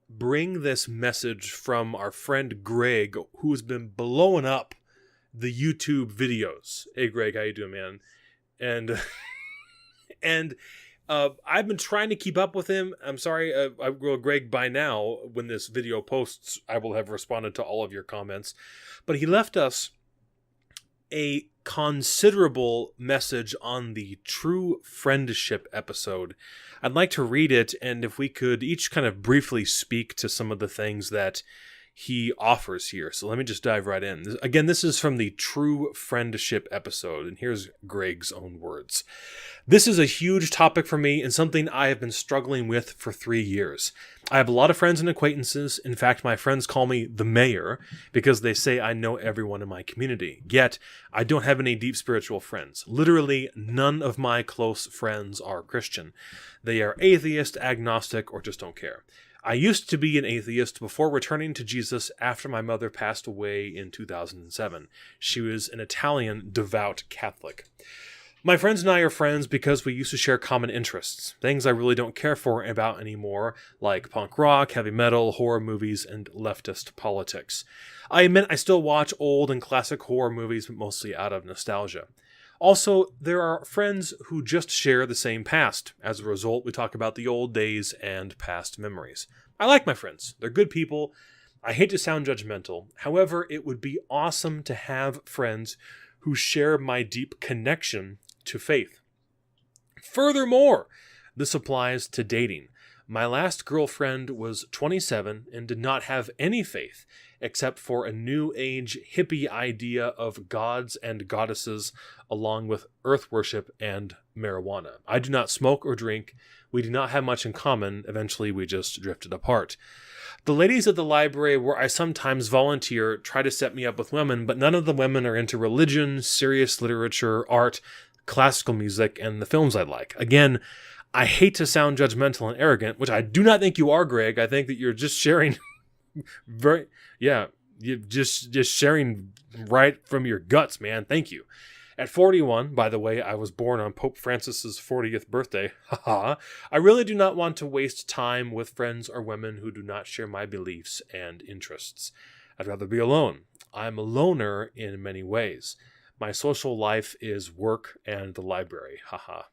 [SPEAKER 1] bring this message from our friend Greg, who has been blowing up the YouTube videos. Hey, Greg, how you doing, man? And I've been trying to keep up with him. I'm sorry, Greg, by now, when this video posts, I will have responded to all of your comments. But he left us a considerable message on the True Friendship episode. I'd like to read it, and if we could each kind of briefly speak to some of the things that he offers here. So let me just dive right in. Again, this is from the True Friendship episode, and here's Greg's own words. This is a huge topic for me and something I have been struggling with for 3 years. I have a lot of friends and acquaintances. In fact, my friends call me the mayor because they say I know everyone in my community. Yet, I don't have any deep spiritual friends. Literally, none of my close friends are Christian. They are atheist, agnostic, or just don't care. I used to be an atheist before returning to Jesus after my mother passed away in 2007. She was an Italian devout Catholic. My friends and I are friends because we used to share common interests, things I really don't care for about anymore, like punk rock, heavy metal, horror movies, and leftist politics. I admit I still watch old and classic horror movies, but mostly out of nostalgia. Also, there are friends who just share the same past. As a result, we talk about the old days and past memories. I like my friends. They're good people. I hate to sound judgmental. However, it would be awesome to have friends who share my deep connection to faith. Furthermore, this applies to dating. My last girlfriend was 27 and did not have any faith except for a new age hippie idea of gods and goddesses along with earth worship and marijuana. I do not smoke or drink. We do not have much in common. Eventually, we just drifted apart. The ladies at the library where I sometimes volunteer try to set me up with women, but none of the women are into religion, serious literature, art, classical music, and the films I like. Again, I hate to sound judgmental and arrogant, which I do not think you are, Greg. I think that you're just sharing you're just sharing right from your guts, man. Thank you. At 41, by the way, I was born on Pope Francis's 40th birthday. Haha. I really do not want to waste time with friends or women who do not share my beliefs and interests. I'd rather be alone. I'm a loner in many ways. My social life is work and the library. Haha.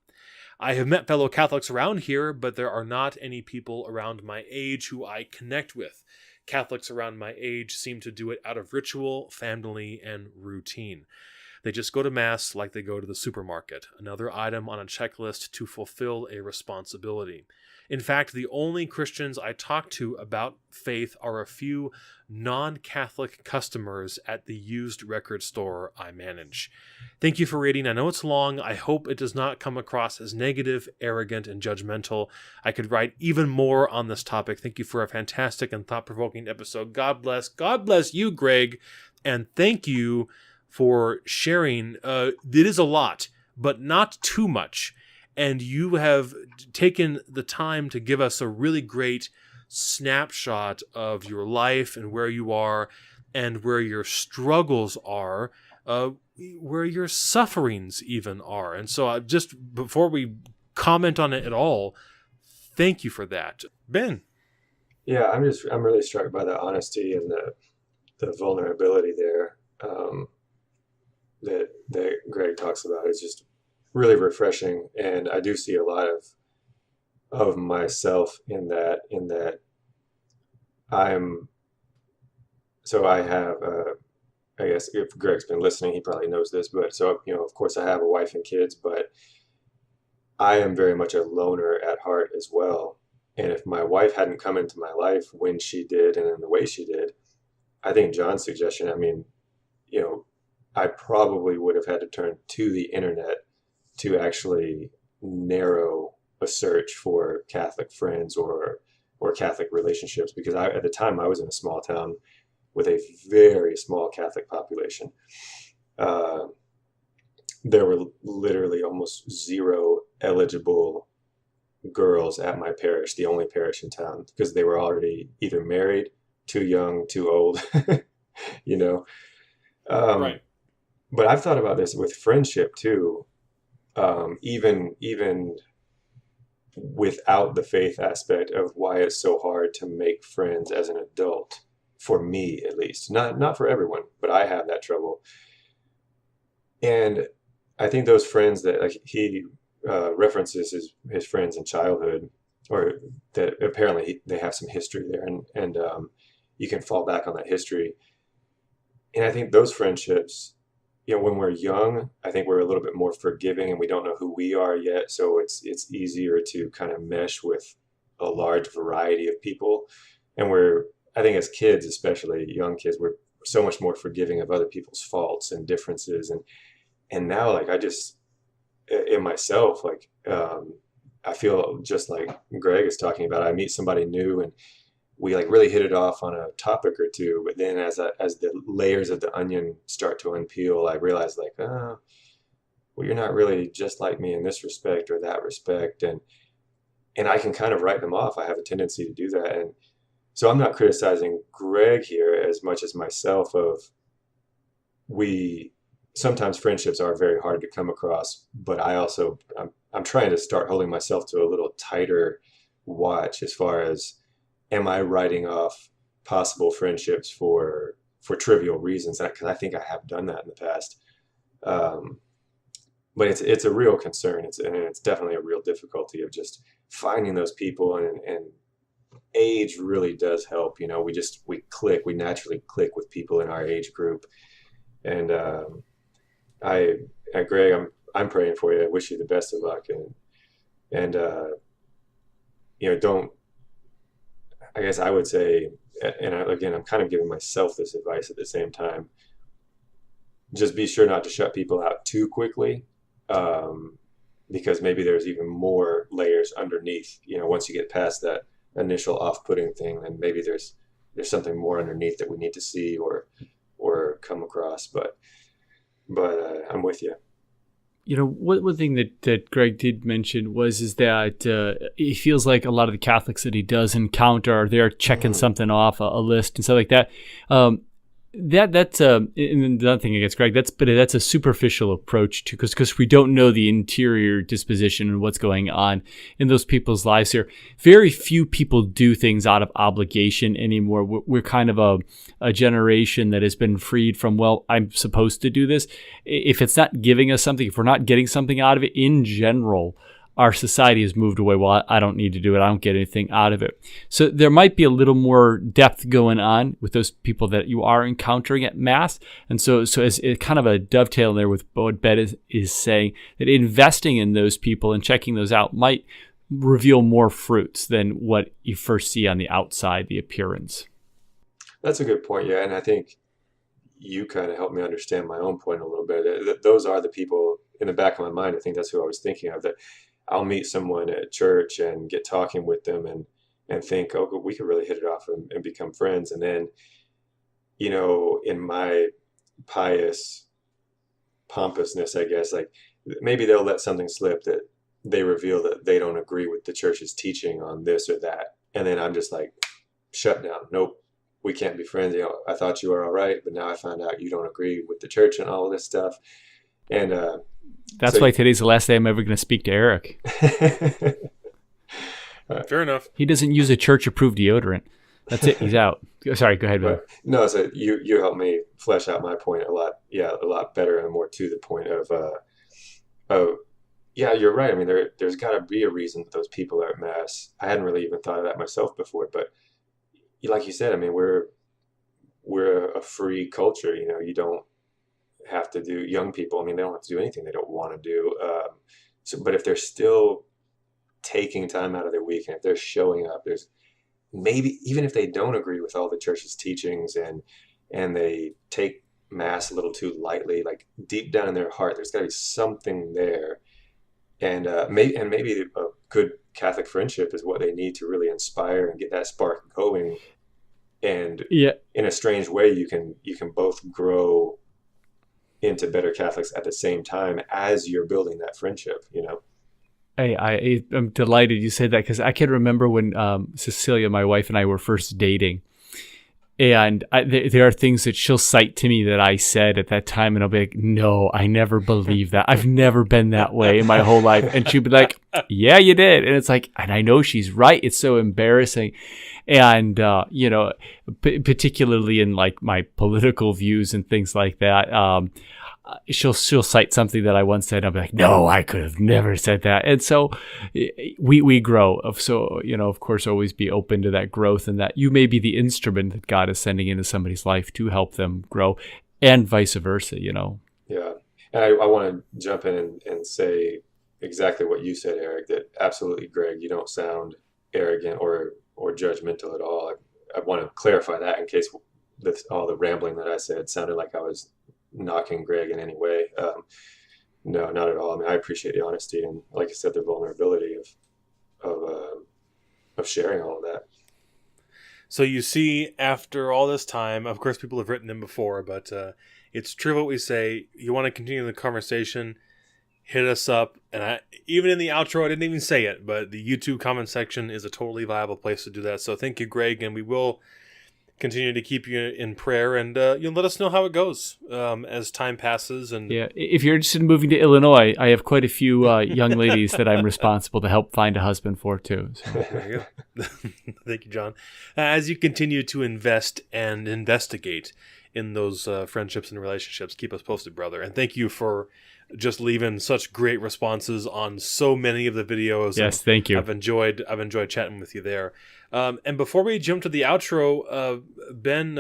[SPEAKER 1] I have met fellow Catholics around here, but there are not any people around my age who I connect with. Catholics around my age seem to do it out of ritual, family, and routine. They just go to Mass like they go to the supermarket, another item on a checklist to fulfill a responsibility. In fact, the only Christians I talk to about faith are a few non-Catholic customers at the used record store I manage. Thank you for reading. I know it's long. I hope it does not come across as negative, arrogant, and judgmental. I could write even more on this topic. Thank you for a fantastic and thought-provoking episode. God bless. God bless you, Greg. And thank you for sharing. It is a lot, but not too much. And you have taken the time to give us a really great snapshot of your life and where you are and where your struggles are, where your sufferings even are. And so just before we comment on it at all, thank you for that. Ben.
[SPEAKER 2] Yeah, I'm really struck by the honesty and the vulnerability there that Greg talks about. It's just really refreshing, and I do see a lot of myself in that I have I guess if Greg's been listening, he probably knows this, but so of course I have a wife and kids, but I am very much a loner at heart as well. And if my wife hadn't come into my life when she did and in the way she did, I think John's suggestion, I probably would have had to turn to the internet to actually narrow a search for Catholic friends or Catholic relationships, because at the time I was in a small town with a very small Catholic population. There were literally almost zero eligible girls at my parish, the only parish in town, because they were already either married, too young, too old,
[SPEAKER 1] Right.
[SPEAKER 2] But I've thought about this with friendship too. Even without the faith aspect of why it's so hard to make friends as an adult, for me at least, not for everyone, but I have that trouble. And I think those friends that he references his friends in childhood, or that apparently they have some history there, and you can fall back on that history. And I think those friendships, when we're young, I think we're a little bit more forgiving and we don't know who we are yet. So it's easier to kind of mesh with a large variety of people. And I think as kids, especially young kids, we're so much more forgiving of other people's faults and differences. And now, I just, in myself, I feel just like Greg is talking about, I meet somebody new and we really hit it off on a topic or two, but then as the layers of the onion start to unpeel, I realize well, you're not really just like me in this respect or that respect, and I can kind of write them off. I have a tendency to do that, and so I'm not criticizing Greg here as much as myself. Sometimes friendships are very hard to come across, but I'm trying to start holding myself to a little tighter watch as far as, am I writing off possible friendships for trivial reasons? Because I think I have done that in the past. But it's a real concern. It's definitely a real difficulty of just finding those people, and age really does help. We click. We naturally click with people in our age group. And Greg, I'm praying for you. I wish you the best of luck. And don't. I guess I would say, and again, I'm kind of giving myself this advice at the same time, just be sure not to shut people out too quickly, because maybe there's even more layers underneath. Once you get past that initial off-putting thing, then maybe there's something more underneath that we need to see or come across. But I'm with you.
[SPEAKER 3] One thing that Greg did mention is that it feels like a lot of the Catholics that he does encounter, they're checking something off a list and stuff like that. That's and another thing against Greg. That's a superficial approach to, because we don't know the interior disposition and what's going on in those people's lives here. Very few people do things out of obligation anymore. We're kind of a generation that has been freed from, well, I'm supposed to do this. If it's not giving us something, if we're not getting something out of it in general, our society has moved away. Well, I don't need to do it. I don't get anything out of it. So there might be a little more depth going on with those people that you are encountering at Mass. And so as kind of a dovetail there with what Ben is saying, that investing in those people and checking those out might reveal more fruits than what you first see on the outside, the appearance.
[SPEAKER 2] That's a good point. Yeah. And I think you kind of helped me understand my own point a little bit. Those are the people in the back of my mind. I think that's who I was thinking of, that I'll meet someone at church and get talking with them and think, oh, we could really hit it off and become friends. And then, you know, in my pious pompousness, I guess, like maybe they'll let something slip that they reveal that they don't agree with the church's teaching on this or that. And then I'm just like, shut down. Nope. We can't be friends. You know, I thought you were all right, but now I found out you don't agree with the church and all of this stuff. And
[SPEAKER 3] that's why today's the last day I'm ever going to speak to Eric.
[SPEAKER 1] Fair enough.
[SPEAKER 3] He doesn't use a church-approved deodorant. That's it. He's out. Sorry, go ahead, Ben.
[SPEAKER 2] No, so you helped me flesh out my point a lot. Yeah, a lot better and more to the point of yeah, you're right. I mean, there's got to be a reason that those people are at Mass. I hadn't really even thought of that myself before, but like you said, I mean, we're a free culture. You know, you don't have to do, young people, I mean, they don't have to do anything they don't want to do. But if they're still taking time out of their week and if they're showing up, there's maybe, even if they don't agree with all the church's teachings and they take Mass a little too lightly, like deep down in their heart, there's got to be something there. And maybe a good Catholic friendship is what they need to really inspire and get that spark going. And in a strange way, you can both grow into better Catholics at the same time as you're building that friendship, you know?
[SPEAKER 3] Hey, I'm delighted you said that, because I can remember when Cecilia, my wife, and I were first dating. And there are things that she'll cite to me that I said at that time, and I'll be like, no, I never believed that. I've never been that way in my whole life. And she'd be like, yeah, you did. And it's like, and I know she's right. It's so embarrassing. And, you know, particularly in like my political views and things like that, she'll cite something that I once said. I'll be like, no, I could have never said that. And so we grow. So, you know, of course, always be open to that growth, and that you may be the instrument that God is sending into somebody's life to help them grow, and vice versa, you know?
[SPEAKER 2] Yeah. And I want to jump in and say exactly what you said, Eric, that absolutely, Greg, you don't sound arrogant or judgmental at all. I want to clarify that in case all the rambling that I said sounded like I was knocking Greg in any way. No, not at all. I mean, I appreciate the honesty and, like I said, the vulnerability of sharing all of that.
[SPEAKER 1] So you see, after all this time, of course, people have written in before, but it's true what we say. You want to continue the conversation, hit us up. And even in the outro, I didn't even say it, but the YouTube comment section is a totally viable place to do that. So thank you, Greg, and we will continue to keep you in prayer, and you'll let us know how it goes as time passes. And
[SPEAKER 3] yeah, if you're interested in moving to Illinois, I have quite a few young ladies that I'm responsible to help find a husband for too. So.
[SPEAKER 1] There you go. Thank you, John. As you continue to invest and investigate in those friendships and relationships, keep us posted, brother. And thank you for just leaving such great responses on so many of the videos.
[SPEAKER 3] Yes, thank you.
[SPEAKER 1] I've enjoyed chatting with you there. And before we jump to the outro, Ben,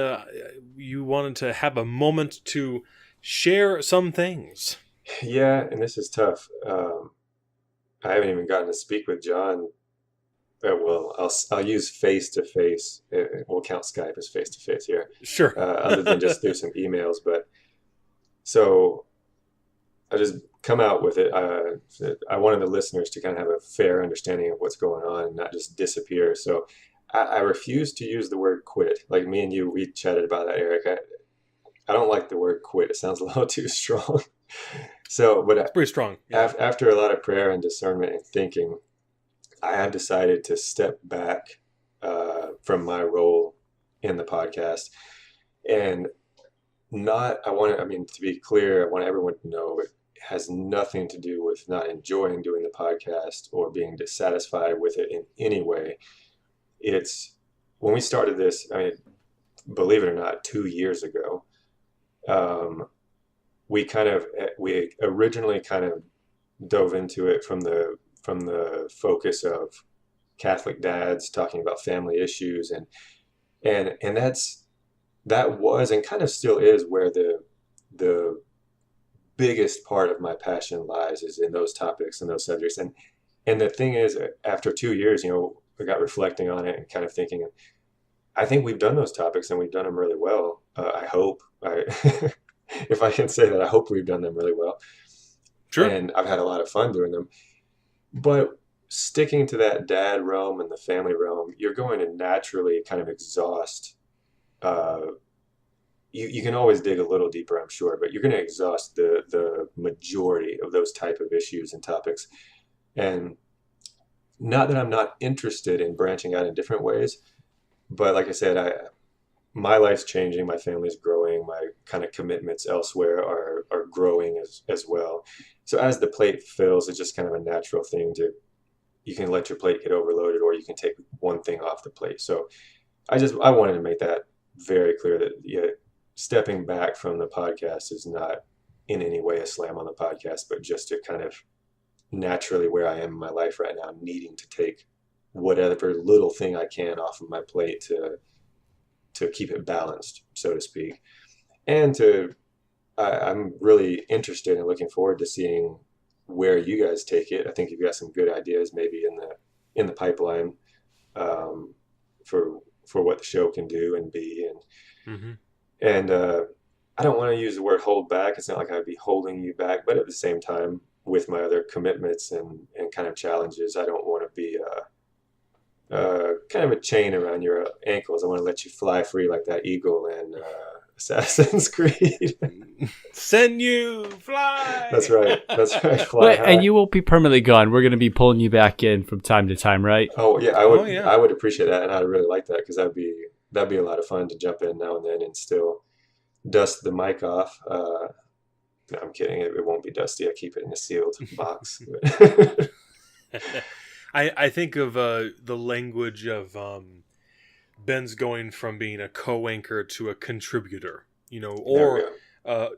[SPEAKER 1] you wanted to have a moment to share some things.
[SPEAKER 2] Yeah, and this is tough. I haven't even gotten to speak with John. Well, I'll use face-to-face. We'll count Skype as face-to-face here.
[SPEAKER 1] Sure.
[SPEAKER 2] Other than just through some emails. But so I just come out with it. I wanted the listeners to kind of have a fair understanding of what's going on and not just disappear. So I refuse to use the word quit. Like me and you, we chatted about that, Eric. I don't like the word quit. It sounds a little too strong. So, but
[SPEAKER 1] it's pretty strong. Yeah.
[SPEAKER 2] After a lot of prayer and discernment and thinking, I have decided to step back from my role in the podcast, and to be clear, I want everyone to know it has nothing to do with not enjoying doing the podcast or being dissatisfied with it in any way. It's when we started this, I mean, believe it or not, 2 years ago, we originally kind of dove into it from the the focus of Catholic dads talking about family issues, and that was and kind of still is where the biggest part of my passion lies, is in those topics and those subjects. And the thing is, after 2 years, I got reflecting on it and kind of thinking, I think we've done those topics and we've done them really well. I hope, if I can say that, I hope we've done them really well.
[SPEAKER 1] Sure.
[SPEAKER 2] And I've had a lot of fun doing them. But sticking to that dad realm and the family realm, you're going to naturally kind of exhaust. You can always dig a little deeper, I'm sure, but you're going to exhaust the majority of those type of issues and topics. And not that I'm not interested in branching out in different ways, but like I said, my life's changing, my family's growing, my kind of commitments elsewhere are growing as well. So as the plate fills, it's just kind of a natural thing you can let your plate get overloaded, or you can take one thing off the plate. So I wanted to make that very clear, that stepping back from the podcast is not in any way a slam on the podcast, but just to kind of naturally where I am in my life right now, needing to take whatever little thing I can off of my plate to keep it balanced, so to speak. And I'm really interested and looking forward to seeing where you guys take it. I think you've got some good ideas maybe in the pipeline for what the show can do and be. And I don't want to use the word hold back. It's not like I'd be holding you back, but at the same time, with my other commitments and kind of challenges, I don't want to be kind of a chain around your ankles. I want to let you fly free like that eagle in Assassin's Creed.
[SPEAKER 1] Send you fly.
[SPEAKER 2] That's right. Fly high.
[SPEAKER 3] And you won't be permanently gone. We're going to be pulling you back in from time to time, right?
[SPEAKER 2] Oh yeah, I would appreciate that, and I'd really like that, because that'd be a lot of fun to jump in now and then and still dust the mic off. No, I'm kidding. It won't be dusty. I keep it in a sealed box.
[SPEAKER 1] I think of the language of Ben's going from being a co-anchor to a contributor, or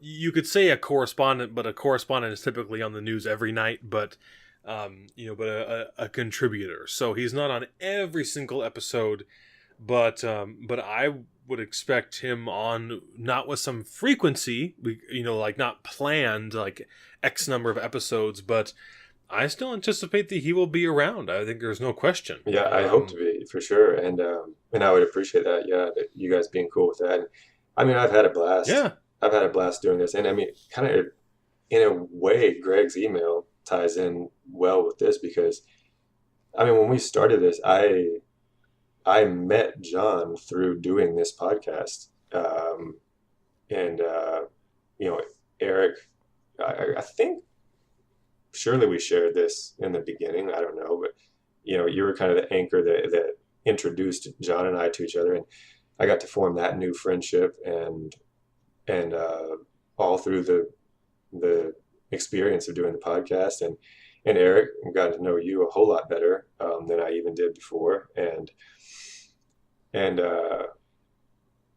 [SPEAKER 1] you could say a correspondent, but a correspondent is typically on the news every night, but a contributor. So he's not on every single episode, but I would expect him on, not with some frequency, like not planned, like X number of episodes, but I still anticipate that he will be around. I think there's no question.
[SPEAKER 2] Yeah, I hope to be, for sure. And I would appreciate that. Yeah, that you guys being cool with that. And, I mean, I've had a blast.
[SPEAKER 1] Yeah.
[SPEAKER 2] I've had a blast doing this. And I mean, kind of in a way, Greg's email ties in well with this, because I mean, when we started this, I met John through doing this podcast. Eric, I think surely we shared this in the beginning. I don't know, but you were kind of the anchor that introduced John and I to each other, and I got to form that new friendship, and all through the experience of doing the podcast, and Eric, got to know you a whole lot better than I even did before, and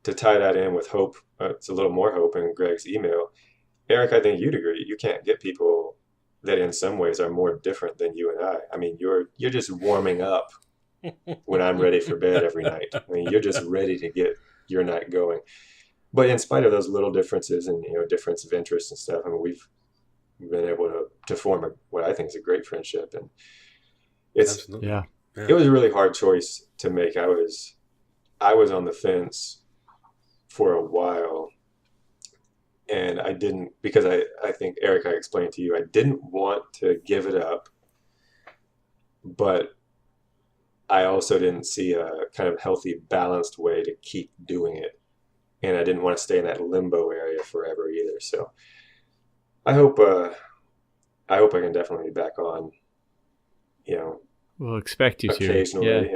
[SPEAKER 2] to tie that in with hope, it's a little more hope in Greg's email. Eric, I think you'd agree. You can't get people that in some ways are more different than you and I. I mean, you're just warming up when I'm ready for bed every night. I mean, you're just ready to get your night going. But in spite of those little differences and difference of interest and stuff, I mean, we've been able to form what I think is a great friendship, and it's It was a really hard choice to make. I was on the fence for a while, and I didn't, because I think, Eric, I explained to you, I didn't want to give it up, but I also didn't see a kind of healthy, balanced way to keep doing it. And I didn't want to stay in that limbo area forever either. So I hope I can definitely be back on,
[SPEAKER 3] we'll expect you
[SPEAKER 2] occasionally,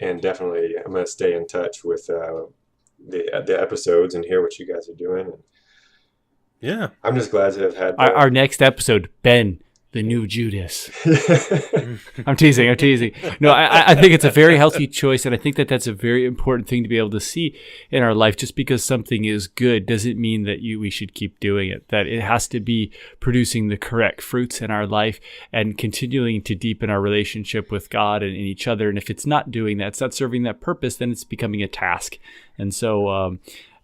[SPEAKER 2] and definitely I'm going to stay in touch with the episodes and hear what you guys are doing. And
[SPEAKER 1] yeah,
[SPEAKER 2] I'm just glad to have had
[SPEAKER 3] our next episode. Ben, the new Judas. I'm teasing. No, I think it's a very healthy choice, and I think that that's a very important thing to be able to see in our life. Just because something is good doesn't mean that we should keep doing it. That it has to be producing the correct fruits in our life and continuing to deepen our relationship with God and each other. And if it's not doing that, it's not serving that purpose, then it's becoming a task. And so,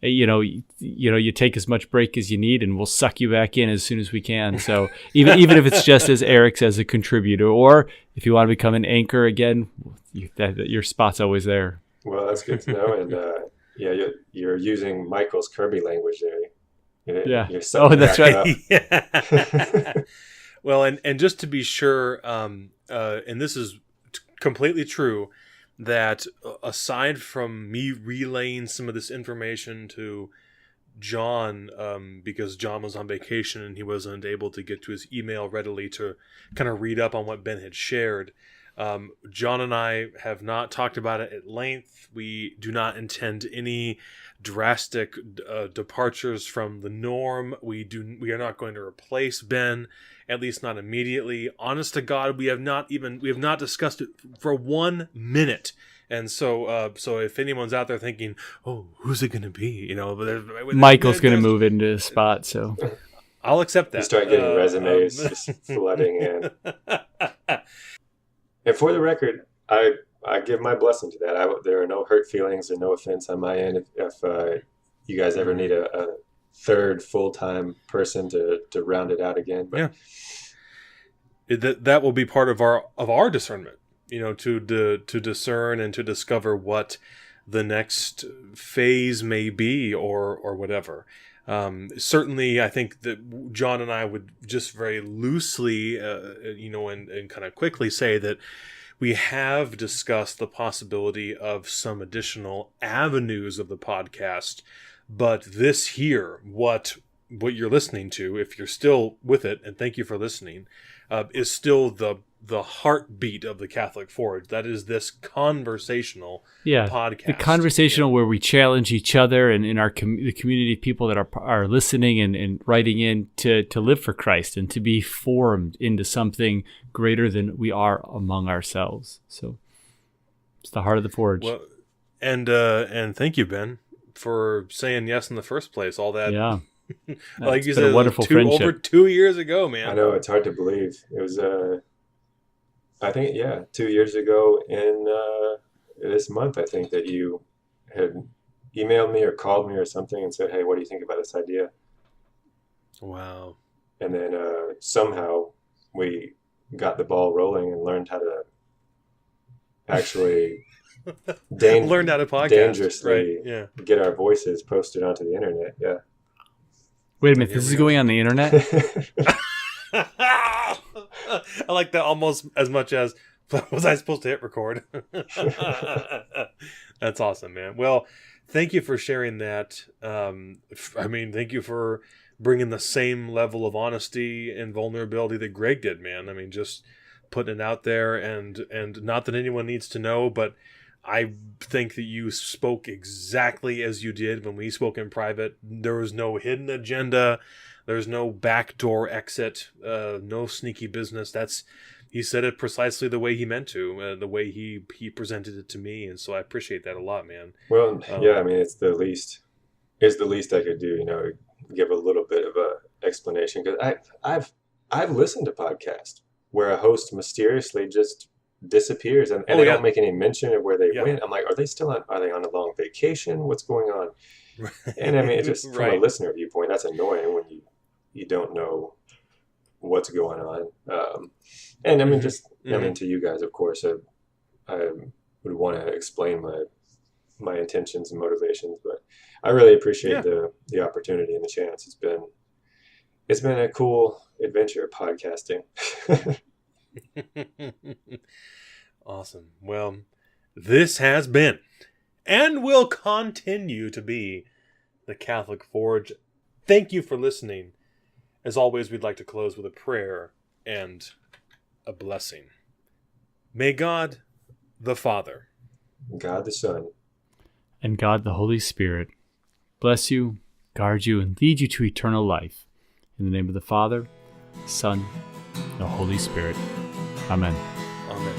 [SPEAKER 3] you take as much break as you need, and we'll suck you back in as soon as we can. So even if it's just as Eric's as a contributor, or if you want to become an anchor again, your spot's always there.
[SPEAKER 2] Well, that's good to know. And you're using Michael's Kirby language there. You're
[SPEAKER 3] that's right.
[SPEAKER 1] Yeah. Well, and just to be sure, and this is completely true, that aside from me relaying some of this information to John, because John was on vacation and he wasn't able to get to his email readily to kind of read up on what Ben had shared, John and I have not talked about it at length. We do not intend any drastic departures from the norm. We are not going to replace Ben, at least not immediately. Honest to God, we have not discussed it for 1 minute. And so if anyone's out there thinking, "Oh, who's it going to be?"
[SPEAKER 2] Michael's
[SPEAKER 3] going to move into his spot. So
[SPEAKER 1] I'll accept that.
[SPEAKER 2] You start getting resumes just flooding in. And for the record, I give my blessing to that. There are no hurt feelings or no offense on my end. If you guys ever need a third full-time person to round it out again, but
[SPEAKER 1] that will be part of our discernment. To discern and to discover what the next phase may be, or whatever. Certainly, I think that John and I would just very loosely, and kind of quickly say that we have discussed the possibility of some additional avenues of the podcast, but this here, what you're listening to, if you're still with it, and thank you for listening, is still the heartbeat of the Catholic Forge. That is this conversational podcast.
[SPEAKER 3] The conversational where we challenge each other and in the community of people that are listening and writing in to live for Christ and to be formed into something greater than we are among ourselves. So it's the heart of the Forge.
[SPEAKER 1] Well, and thank you, Ben, for saying yes in the first place. All that.
[SPEAKER 3] Yeah.
[SPEAKER 1] Like you said,
[SPEAKER 3] a wonderful friendship.
[SPEAKER 1] Over 2 years ago, man.
[SPEAKER 2] I know, it's hard to believe. It was, I think, 2 years ago in this month, I think, that you had emailed me or called me or something and said, "Hey, what do you think about this idea?"
[SPEAKER 1] Wow.
[SPEAKER 2] And then somehow we got the ball rolling and learned how to actually
[SPEAKER 1] learned how to podcast
[SPEAKER 2] dangerously
[SPEAKER 1] get
[SPEAKER 2] our voices posted onto the internet. Yeah.
[SPEAKER 3] Wait a minute, this is going on the internet?
[SPEAKER 1] I like that almost as much as, was I supposed to hit record? That's awesome, man. Well, thank you for sharing that. Thank you for bringing the same level of honesty and vulnerability that Greg did, man. I mean, just putting it out there, and not that anyone needs to know, but I think that you spoke exactly as you did when we spoke in private. There was no hidden agenda. There's no backdoor exit. No sneaky business. He said it precisely the way he meant to, the way he presented it to me, and so I appreciate that a lot, man.
[SPEAKER 2] Well, it's the least I could do. Give a little bit of a explanation, because I've listened to podcasts where a host mysteriously just disappears and they don't make any mention of where they went. I'm like, are they on a long vacation? What's going on? And it's just from a listener viewpoint, that's annoying when you don't know what's going on. To you guys, of course, I would want to explain my intentions and motivations, but I really appreciate the opportunity and the chance. It's been a cool adventure podcasting.
[SPEAKER 1] Awesome. Well, this has been and will continue to be the Catholic Forge. Thank you for listening. As always, we'd like to close with a prayer and a blessing. May God the Father,
[SPEAKER 2] God the Son,
[SPEAKER 3] and God the Holy Spirit bless you, guard you, and lead you to eternal life. In the name of the Father, Son, the Holy Spirit. Amen.
[SPEAKER 1] Amen.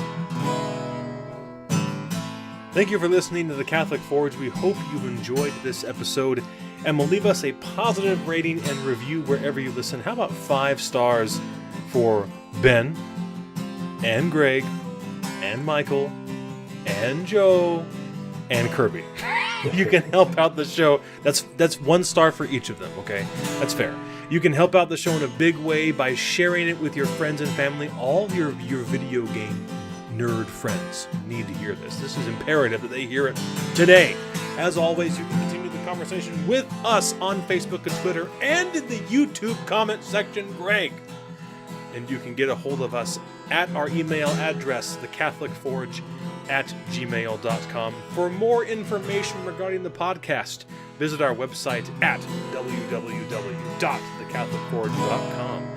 [SPEAKER 1] Thank you for listening to the Catholic Forge. We hope you've enjoyed this episode and will leave us a positive rating and review wherever you listen. How about 5 stars for Ben and Greg and Michael and Joe and Kirby? You can help out the show. That's 1 star for each of them, okay? That's fair. You can help out the show in a big way by sharing it with your friends and family. All your video game nerd friends need to hear this. This is imperative that they hear it today. As always, you can continue the conversation with us on Facebook and Twitter and in the YouTube comment section, Greg. And you can get a hold of us at our email address, thecatholicforge@gmail.com. For more information regarding the podcast, visit our website at www.thecatholicforge.com.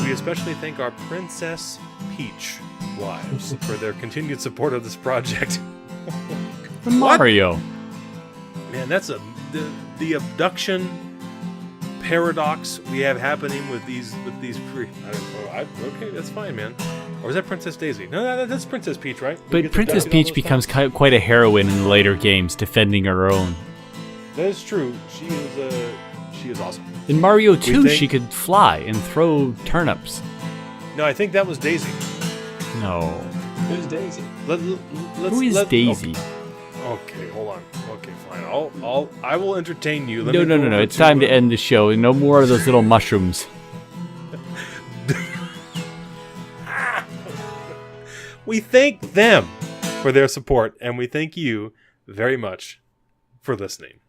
[SPEAKER 1] We especially thank our Princess Peach wives for their continued support of this project.
[SPEAKER 3] Mario.
[SPEAKER 1] Man, that's the abduction paradox we have happening with these okay, that's fine, man. Or is that Princess Daisy? No, that's Princess Peach, right?
[SPEAKER 3] But Princess Peach becomes quite a heroine in the later games, defending her own.
[SPEAKER 1] That is true. She is awesome.
[SPEAKER 3] In Mario 2, she could fly and throw turnips.
[SPEAKER 1] No, I think that was Daisy.
[SPEAKER 3] No.
[SPEAKER 2] Who's Daisy?
[SPEAKER 3] Who is Daisy?
[SPEAKER 1] Okay, hold on. Okay, fine. I will entertain you.
[SPEAKER 3] No. It's time to end the show. No more of those little mushrooms.
[SPEAKER 1] We thank them for their support, and we thank you very much for listening.